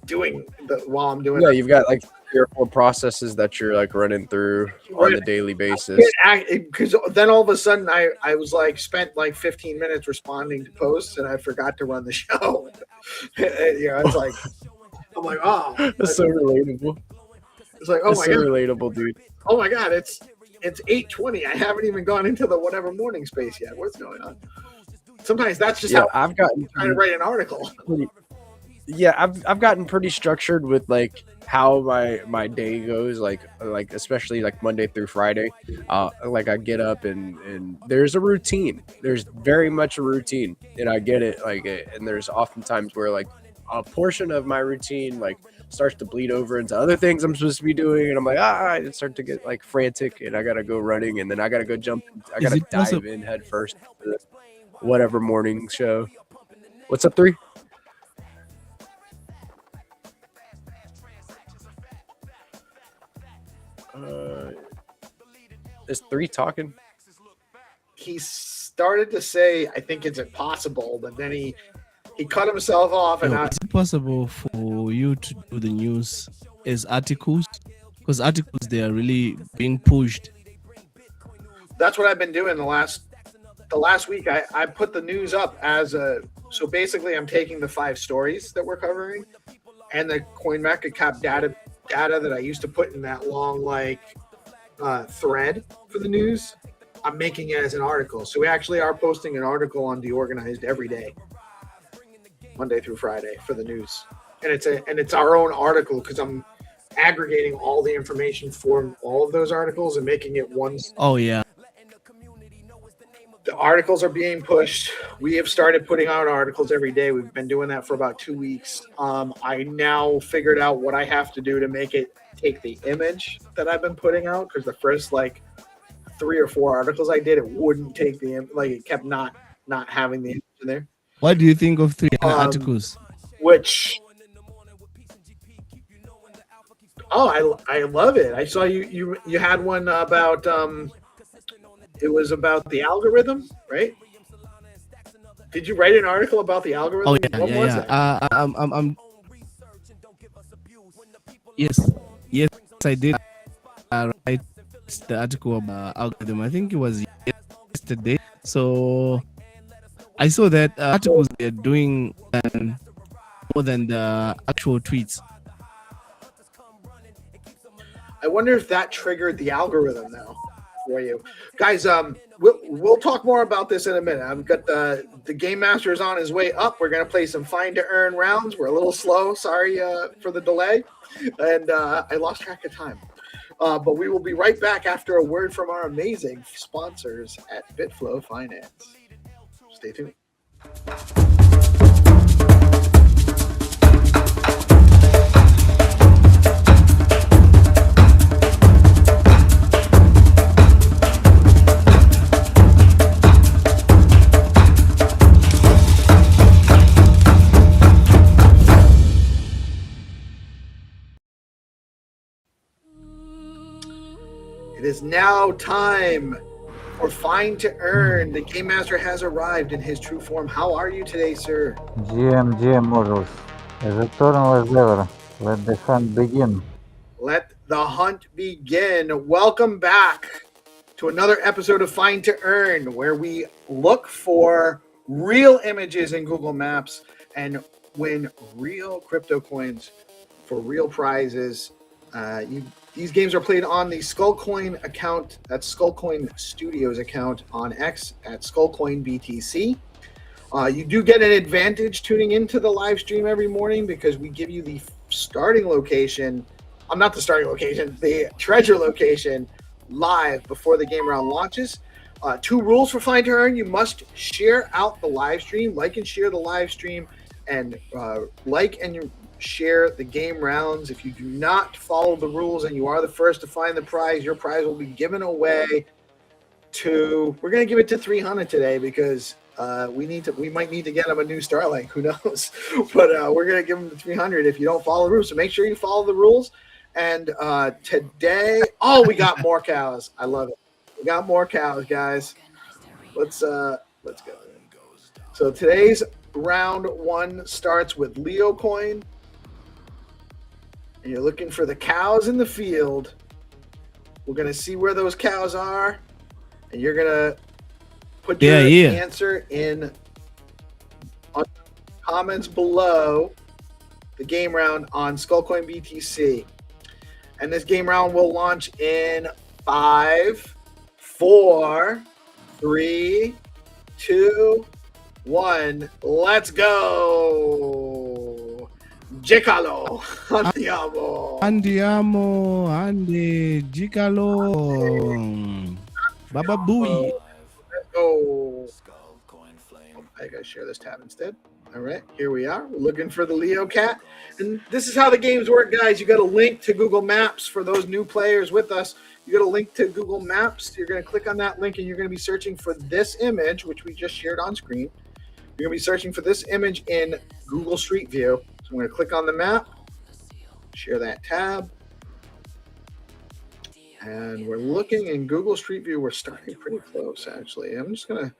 doing Yeah, you've got like 3 or 4 processes that you're like running through on a daily basis. because then all of a sudden I was like spent like 15 minutes responding to posts and I forgot to run the show. It's like I'm like, oh, That's so relatable. It's like, oh It's my so god, relatable, dude. oh my god, it's 8:20. I haven't even gone into the whatever morning space yet. What's going on? Sometimes that's just how I've gotten trying to write an article. I've gotten pretty structured with like how my day goes, like especially like Monday through Friday. Like I get up and there's a routine. There's very much a routine, and I get it. Like, and there's often times where like a portion of my routine like starts to bleed over into other things I'm supposed to be doing, and I'm like, I start to get like frantic, and I gotta go running, and then I gotta go jump. I gotta dive in head first to whatever morning show. What's up, 3? Is 3 talking? He started to say, I think it's impossible, but then he cut himself off. And is it possible for you to do the news as articles? Because articles, they are really being pushed. That's what I've been doing the last week. I put the news up as so basically I'm taking the 5 stories that we're covering and the CoinMarketCap data that I used to put in that long thread for the news. I'm making it as an article. So we actually are posting an article on DeOrganized every day, Monday through Friday, for the news. And it's our own article because I'm aggregating all the information for all of those articles and making it one. Oh yeah. The articles are being pushed. We have started putting out articles every day. We've been doing that for about 2 weeks. I now figured out what I have to do to make it take the image that I've been putting out, because the first 3 or 4 articles I did, it wouldn't take it kept not having the image in there. What do you think of 3 articles? Which I love it. I saw you had one about it was about the algorithm, right? Did you write an article about the algorithm? Oh yeah, what was that? Yes, I did write the article about algorithm. I think it was yesterday. So I saw that articles they're doing more than the actual tweets. I wonder if that triggered the algorithm now for you guys. We'll talk more about this in a minute. I've got the game master is on his way up. We're gonna play some Find2Earn rounds. We're a little slow. Sorry for the delay, and I lost track of time. But we will be right back after a word from our amazing sponsors at BitFlow Finance. Stay tuned. It is now time for Find2Earn. The Game Master has arrived in his true form. How are you today, sir? GM models. As eternal as ever. Let the hunt begin. Let the hunt begin. Welcome back to another episode of Find2Earn, where we look for real images in Google Maps and win real crypto coins for real prizes. These games are played on the Skullcoin account. That's Skullcoin Studios account on X at SkullcoinBTC. You do get an advantage tuning into the live stream every morning because we give you the starting location. Not the starting location, the treasure location live before the game round launches. 2 rules for Find2Earn. You must share out the live stream, like and share the live stream, and like and share the game rounds. If you do not follow the rules and you are the first to find the prize, your prize will be given away to, we're going to give it to 300 today because we might need to get him a new Starlink. Who knows? But we're going to give him the 300 if you don't follow the rules. So make sure you follow the rules. And today, we got more cows. I love it. We got more cows, guys. Let's go. So today's round one starts with Leo coin. And you're looking for the cows in the field. We're going to see where those cows are. And you're going to put your answer in on comments below the game round on Skullcoin BTC. And this game round will launch in 5, 4, 3, 2, 1. Let's go. Jekalo. Andiamo. Andi, Jikalo. Baba Booey. Let's go. I gotta share this tab instead. All right, here we are. We're looking for the Leo cat. And this is how the games work, guys. You got a link to Google Maps for those new players with us. You got a link to Google Maps. You're going to click on that link and you're going to be searching for this image, which we just shared on screen. You're going to be searching for this image in Google Street View. So I'm going to click on the map, share that tab. And we're looking in Google Street View. We're starting pretty close, actually. I'm just going to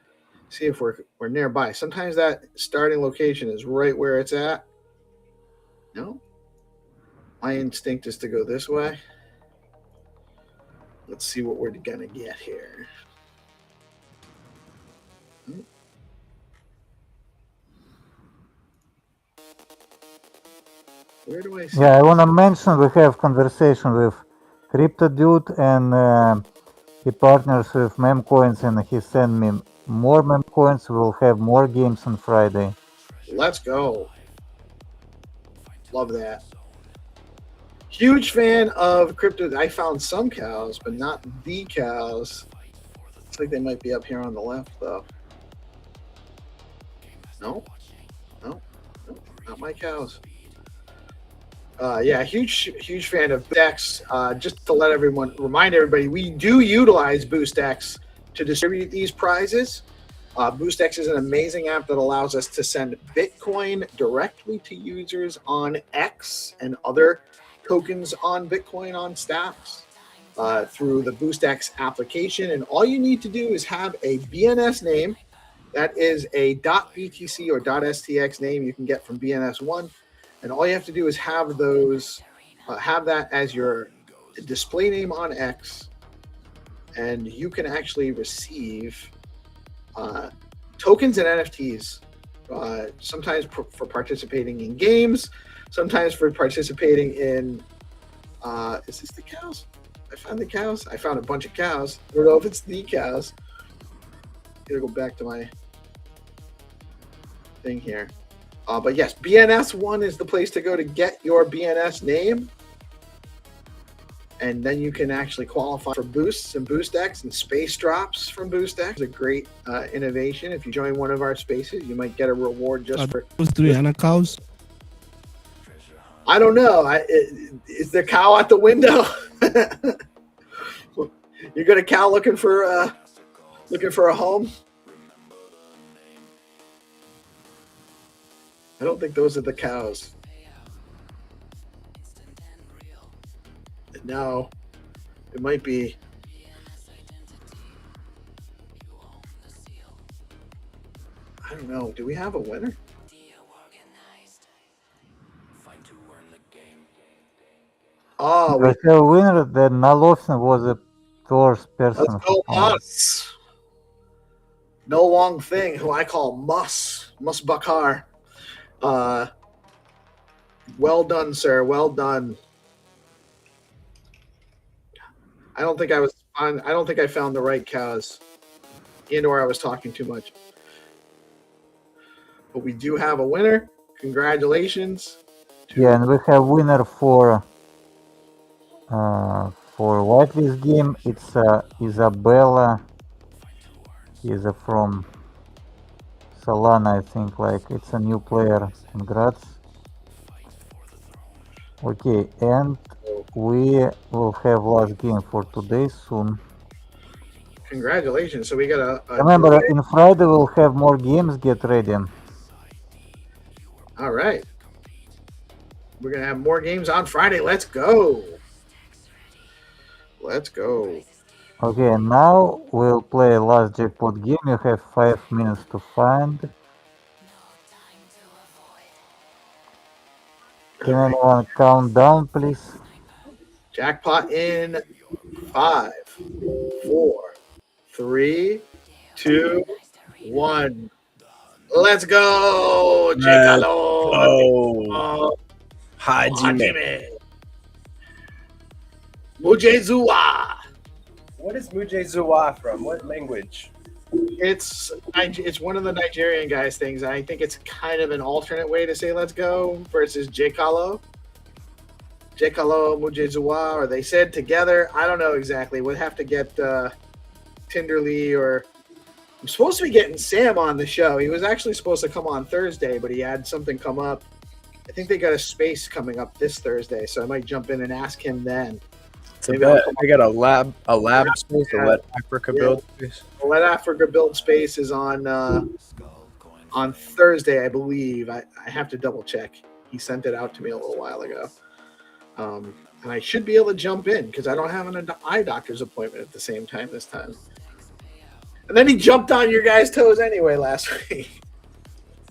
see if we're nearby. Sometimes that starting location is right where it's at. No? My instinct is to go this way. Let's see what we're going to get here. Where do I see? Yeah, I want to mention we have conversation with Crypto Dude, and he partners with Memcoins, and he sent me more Memcoins. We'll have more games on Friday. Let's go. Love that. Huge fan of crypto. I found some cows, but not the cows. Looks like they might be up here on the left, though. No, not my cows. Yeah, huge fan of DEX. Just to remind everybody, we do utilize BoostX to distribute these prizes. BoostX is an amazing app that allows us to send Bitcoin directly to users on X and other tokens on Bitcoin on stacks through the BoostX application. And all you need to do is have a BNS name. That is a .btc or .stx name you can get from BNS1. And all you have to do is have those, have that as your display name on X. And you can actually receive tokens and NFTs, sometimes for participating in games, sometimes for participating in, is this the cows? I found the cows. I found a bunch of cows. I don't know if it's the cows. Gotta go back to my thing here. But yes, BNS1 is the place to go to get your BNS name. And then you can actually qualify for boosts and BoostX and space drops from BoostX. It's a great innovation. If you join one of our spaces, you might get a reward just for those 300 cows. I don't know. Is the cow at the window? You got a cow looking for a home? I don't think those are the cows. No, it might be. I don't know. Do we have a winner? Oh, We have a winner. That Nalofin was the first person. let's go Mus. No long thing, who I call Mus Bakar. Well done, sir. Well done. I don't think I found the right cows, or I was talking too much. But we do have a winner. Congratulations. Yeah, and we have winner for whitelist game. It's Isabella. Is from Solana, I think. Like it's a new player. Congrats. Okay, and we will have last game for today soon. Congratulations. So we got a Remember, giveaway? in Friday we'll have more games. Get ready. All right. We're going to have more games on Friday. Let's go. Let's go. Okay, now we'll play last jackpot game. You have 5 minutes to find. Can anyone count down, please? Jackpot in 5, 4, 3, 2, 1. Let's go. Let's Checalo. go. Hajime. Hajime. Mujezua. What is Mujezuwa from? What language? It's one of the Nigerian guys' things. I think it's kind of an alternate way to say "let's go" versus Jekalo. Jekalo, Mujezua, or they said together. I don't know exactly. We'd have to get Tinderly, or I'm supposed to be getting Sam on the show. He was actually supposed to come on Thursday, but he had something come up. I think they got a space coming up this Thursday, so I might jump in and ask him then. Maybe I got a lab space, or Let Africa build space. Let Africa build space is on Thursday, I believe. I have to double check. He sent it out to me a little while ago. And I should be able to jump in because I don't have an eye doctor's appointment at the same time this time. And then he jumped on your guys' toes anyway last week.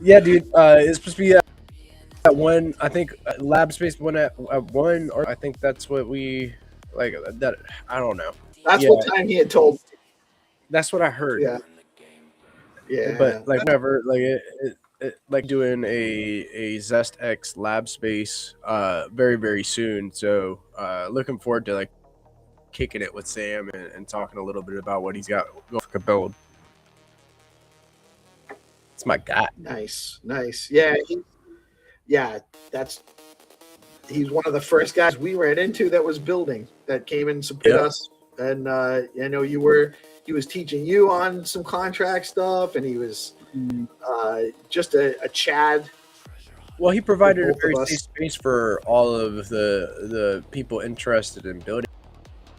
Yeah, dude. It's supposed to be at 1. I think lab space 1 at 1, or I think that's what we like. That I don't know. That's what time he had told me. That's what I heard. Yeah. Yeah. But like whenever, like it like doing a Zest X lab space very, very soon. So looking forward to like kicking it with Sam and talking a little bit about what he's got going for build. It's my guy. Nice. Yeah. He's one of the first guys we ran into that was building, that came and supported us. And I know he was teaching you on some contract stuff, and he was just a Chad. Well, he provided a very safe space for all of the people interested in building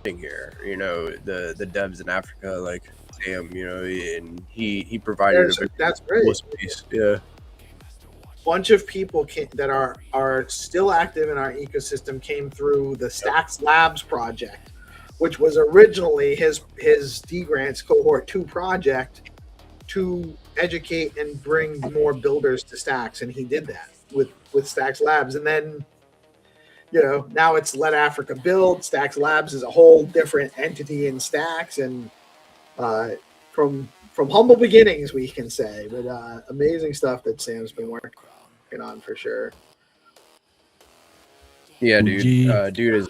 here. You know, the devs in Africa, like Sam. You know, and he provided that's great. Cool space. Yeah. Bunch of people that are still active in our ecosystem came through the Stacks Labs project, which was originally his D Grants cohort 2 project to educate and bring more builders to Stacks, and he did that with Stacks Labs. And then, you know, now it's Let Africa Build. Stacks Labs is a whole different entity in Stacks, and from humble beginnings, we can say, but amazing stuff that Sam's been working on for sure. Yeah, dude. Dude is.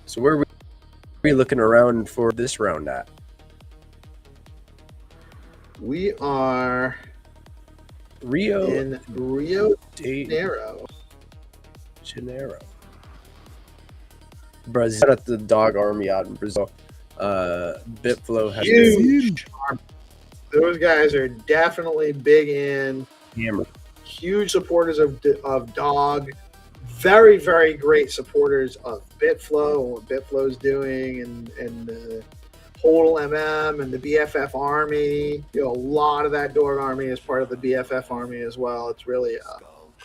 So where are we looking around for this round at? We are in Rio de Janeiro. Brazil. Shout out to the dog army out in Brazil. Bitflow has huge. Those guys are definitely big in hammer. Huge supporters of dog. Very, very great supporters of Bitflow and what Bitflow's doing, and HODLMM and the BFF Army. You know, a lot of that Dorg Army is part of the BFF Army as well. It's really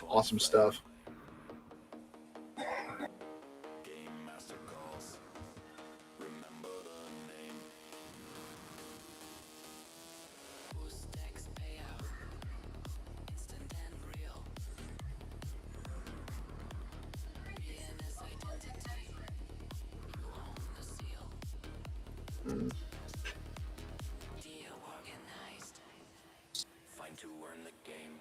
awesome stuff. Find2Earn the game.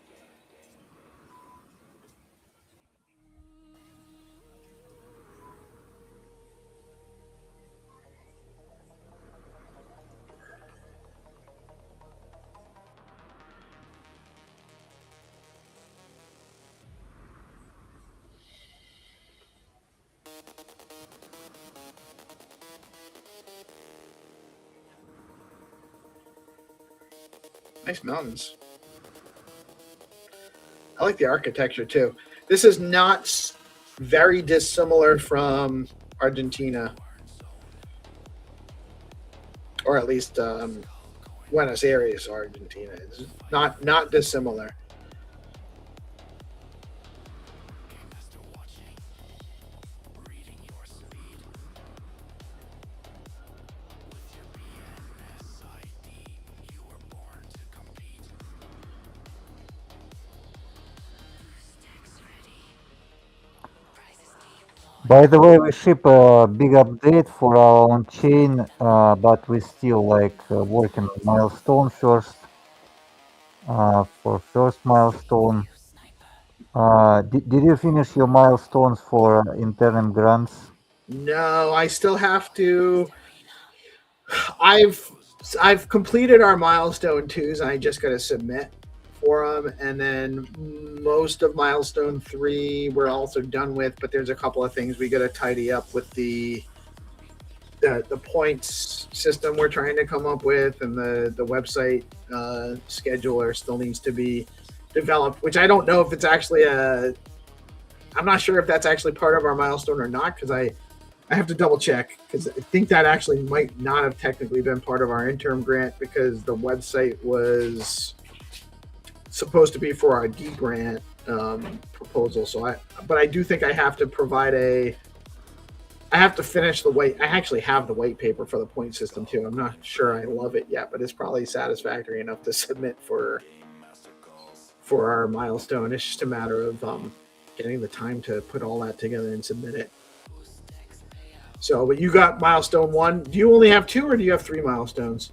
Nice mountains. I like the architecture too. This is not very dissimilar from Argentina, or at least Buenos Aires, Argentina. It's not dissimilar. By the way, we ship a big update for our own chain, but we still like working on milestone first. For first milestone, did you finish your milestones for interim grants? No, I still have to. I've completed our milestone 2s, and I just got to submit for them. And then most of milestone 3 we're also done with, but there's a couple of things we got to tidy up with the points system we're trying to come up with, and the website scheduler still needs to be developed, which I don't know if it's actually I'm not sure if that's actually part of our milestone or not, because I have to double check, because I think that actually might not have technically been part of our interim grant, because the website was supposed to be for our D grant proposal. So but I do think I have to provide I have to finish the white. I actually have the white paper for the point system too. I'm not sure I love it yet, but it's probably satisfactory enough to submit for our milestone. It's just a matter of getting the time to put all that together and submit it. So, but you got milestone 1. Do you only have 2, or do you have 3 milestones?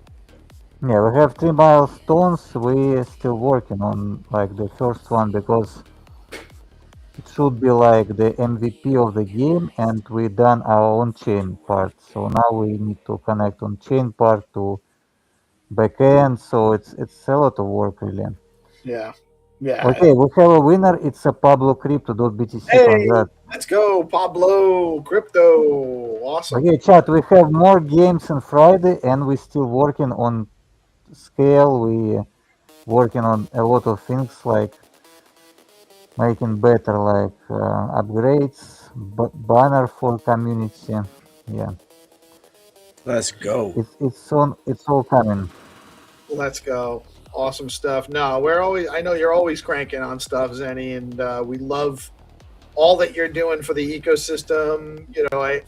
Yeah, we have 3 milestones. We're still working on like the first one, because it should be like the MVP of the game, and we done our own chain part. So now we need to connect on chain part to backend. So it's a lot of work, really. Yeah. Yeah. Okay, we have a winner. It's a Pablo Crypto.btc. Hey, Congrats. let's go, Pablo Crypto. Awesome. Okay, chat. We have more games on Friday, and we're still working on scale. We working on a lot of things, like making better, like upgrades, banner for community. Yeah, Let's go. it's all coming. Let's go. Awesome stuff. No, I know you're always cranking on stuff, Zenny, and we love all that you're doing for the ecosystem. You know,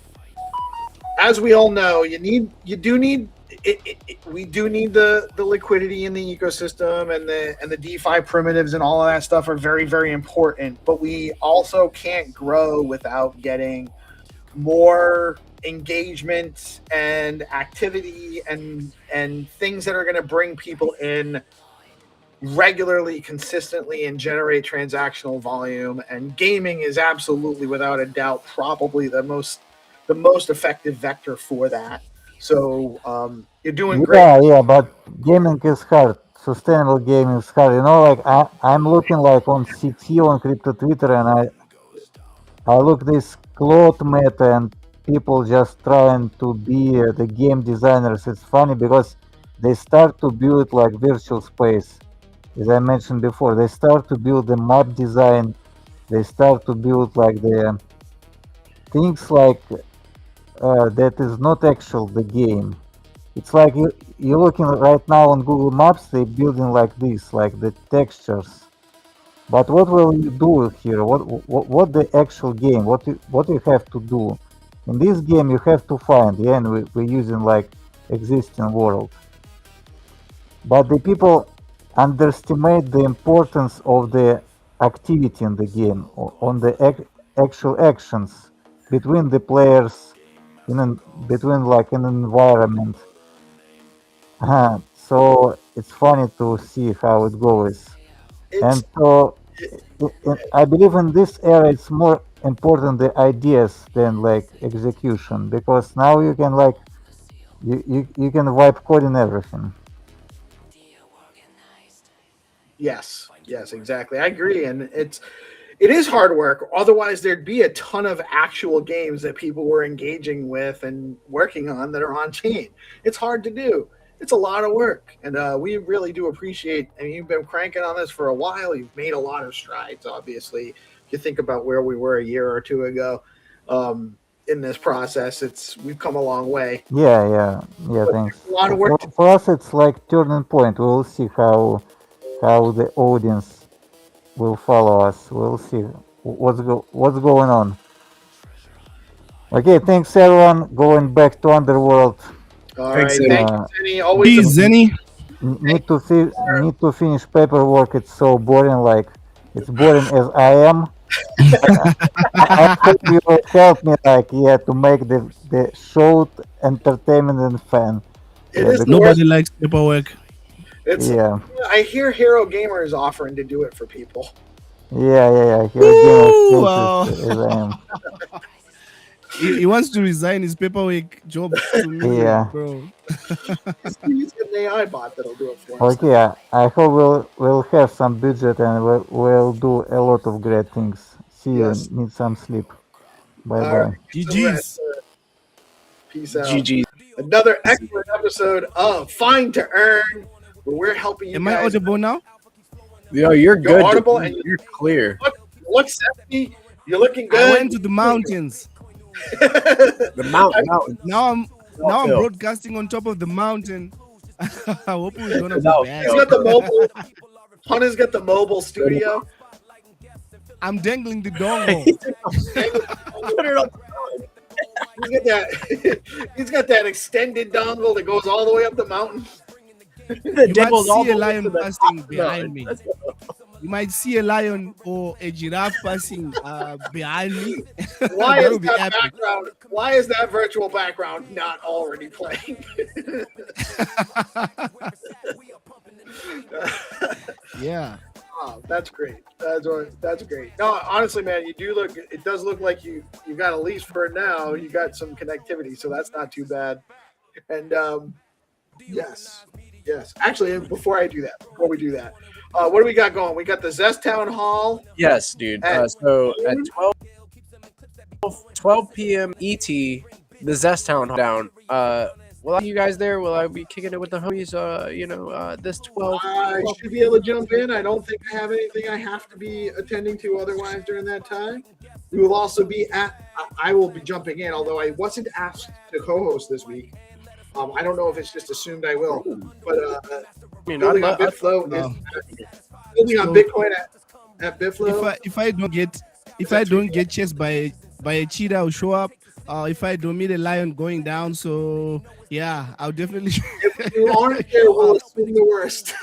as we all know, we do need the liquidity in the ecosystem, and the DeFi primitives and all of that stuff are very, very important. But we also can't grow without getting more engagement and activity and things that are going to bring people in regularly, consistently, and generate transactional volume. And gaming is absolutely, without a doubt, probably the most effective vector for that. So you're doing great. Yeah, but gaming is hard. Sustainable gaming is hard. You know, like I'm looking like on CT on crypto Twitter, and I look this cloth meta, and people just trying to be the game designers. It's funny because they start to build like virtual space. As I mentioned before, they start to build the map design. They start to build like the things like that is not actual the game. It's like you're looking right now on Google Maps. They're building like this, like the textures. But what will you do here? What the actual game? What you have to do? In this game, you have to find. Yeah, and we're using like existing world. But the people underestimate the importance of the activity in the game, on the actual actions between the players, between like an environment. So it's funny to see how it goes. And so I believe in this era it's more important the ideas than like execution, because now you can like you can wipe code in everything. Yes, exactly. I agree, and it is hard work. Otherwise, there'd be a ton of actual games that people were engaging with and working on that are on chain. It's hard to do. It's a lot of work, and we really do appreciate. I mean, you've been cranking on this for a while. You've made a lot of strides. Obviously, you think about where we were a year or two ago in this process, we've come a long way. Yeah. But Thanks. a lot of work. For us, it's like turning point. We'll see how the audience will follow us. We'll see what's going on. Okay, thanks everyone. Going back to Underworld. All Thanks, right, Zenny. thank you, Zenny. Always Peace, Zenny. Need to finish paperwork. It's so boring. Like it's boring as I am. I hope you will help me, to make the show entertainment and fun. It is the Nobody worst. likes paperwork. It's. Yeah. I hear Hero Gamer is offering to do it for people. Yeah. Woo! Wow. As I am. He wants to resign his paperwork job to me, Yeah. bro. He's got an AI bot that'll do it for him. Okay, I hope we'll have some budget and we'll do a lot of great things. See you. Yes. Need some sleep. Bye All bye. right. GG's. Peace out. GG. Another excellent episode of Find2Earn, where we're helping you Am I guys. audible now? Yo, you're good. audible dude. and You're clear. Look sexy. You're looking I good. went to the mountains. The mountain. Now I'm Phil. broadcasting on top of the mountain. I hope we're gonna be No, back. He's got the mobile. Hunter's got the mobile studio. I'm dangling the dongle. Put it up. He's got that extended dongle that goes all the way up the mountain. The You might devil's all see a the way lion to the passing top. behind No, me. that's- You might see a lion or a giraffe passing behind me. Why That is would be that epic. background? Why is that virtual background not already playing? Yeah. Oh, that's great. That's great. No, honestly, man, you do look. It does look like you got, at least for now, you got some connectivity, so that's not too bad. And yes. Actually, before we do that, what do we got going? We got the Zest Town Hall. Yes, dude. So at 12 p.m. ET, the Zest Town down. Will I be you guys there? Will I be kicking it with the homies? This 12. I should be able to jump in. I don't think I have anything I have to be attending to otherwise during that time. We will also be I will be jumping in, although I wasn't asked to co-host this week. I don't know if it's just assumed I will, but building on Bitflow building on Bitcoin at Bitflow. If I don't get chased by a cheetah, I'll show up. If I don't meet a lion going down, so yeah, I'll definitely. If you aren't there, we'll assume the worst.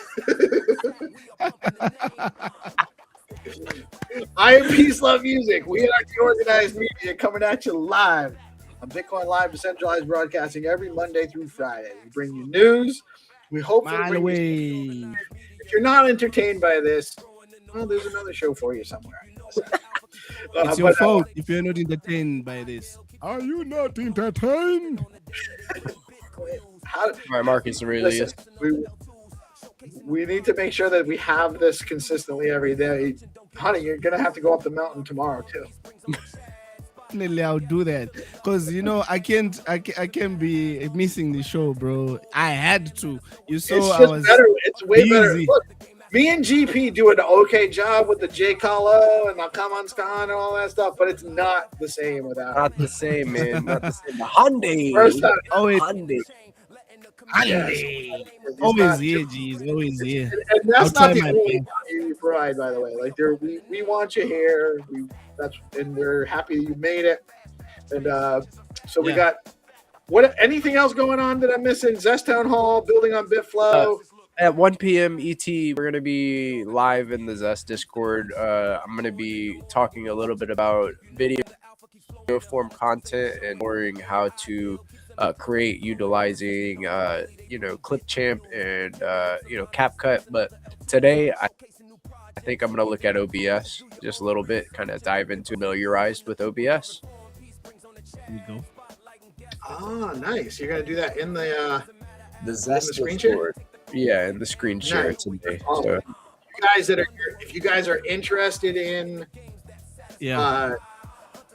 I am Peace Love Music. We are DeOrganized Media coming at you live on Bitcoin Live Decentralized Broadcasting every Monday through Friday. We bring you news. We hope Mile away. if you're not entertained by this, well, there's another show for you somewhere. It's your fault if you're not entertained by this. Are you not entertained? My Marcus Aurelius. We need to make sure that we have this consistently every day. Honey, you're gonna have to go up the mountain tomorrow too. Definitely, I'll do that because I can't be missing the show, bro. I had to. You saw It's I just was better. It's way better. busy. Look, me and GP do an okay job with the J Colo and the Kaman and all that stuff, but it's not the same without. Not the same, man. Not the same. The Hyundai. First time. Always, Hyundai. always here, G's. Always here. And that's I'll not try the my only best. value you provide, by the way. Like we want you here. And we're happy you made it. And so we got anything else going on that I'm missing? Zest Town Hall, building on Bitflow. At 1 p.m. ET, we're going to be live in the Zest Discord. I'm going to be talking a little bit about video form content and learning how to create utilizing, Clipchamp and, CapCut. But today, I think I'm going to look at OBS just a little bit, kind of dive into familiarized with OBS. Here we go. Ah, nice. You're going to do that in the Zest screen share? Discord. Yeah, in the screen share Nice. today. Awesome. So, If you guys are interested in Yeah.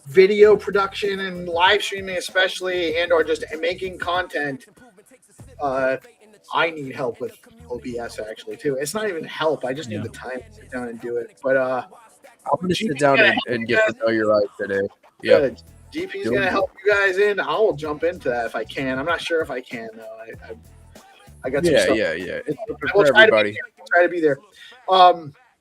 video production and live streaming especially, and or just making content, I need help with OBS actually too. It's not even help. I just need the time to sit down and do it. But I'm gonna sit GP's down gonna and get familiarized today. Yeah. Good. GP's gonna help you guys in. I will jump into that if I can. I'm not sure if I can though. I got some Yeah, stuff. yeah, yeah. It's I open will for try to be everybody. there. Try to be there.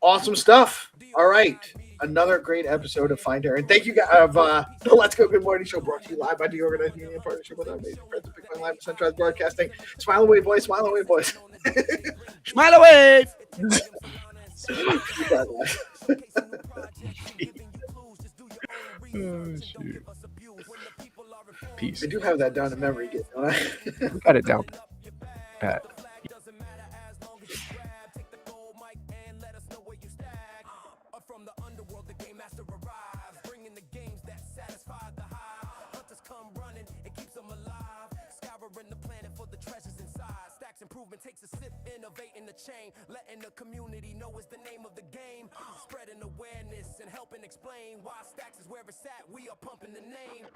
Awesome stuff. All right, another great episode of Find2Earn. Thank you guys of the Let's Go Good Morning Show, brought to you live by DeOrganized Media in partnership with our amazing friends at Bitcoin Live Centralized Broadcasting. Smile away, boys. Smile away, boys. Smile away. Oh, shoot. Peace. I do have that down in memory, don't I? We got it down pat. From the underworld, the game master arrives, bringing the games that satisfy the hive. Hunters come running, it keeps them alive. Scouring the planet for the treasures inside. Stacks improvement takes a sip, innovating the chain, letting the community know is the name of the game. Spreading awareness and helping explain why Stacks is where it's at. We are pumping the name.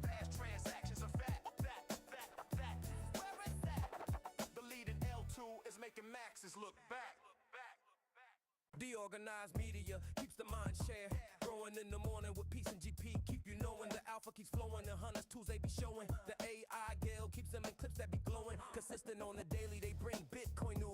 Fast transactions are fat. Where is that? The leading L2 is making maxes look back. DeOrganized media keeps the mind share. Growing in the morning with peace and GP. Keep you knowing the alpha keeps flowing. The hunters tools they be showing. The AI Gale keeps them in clips that be glowing. Consistent on the daily, they bring Bitcoin news.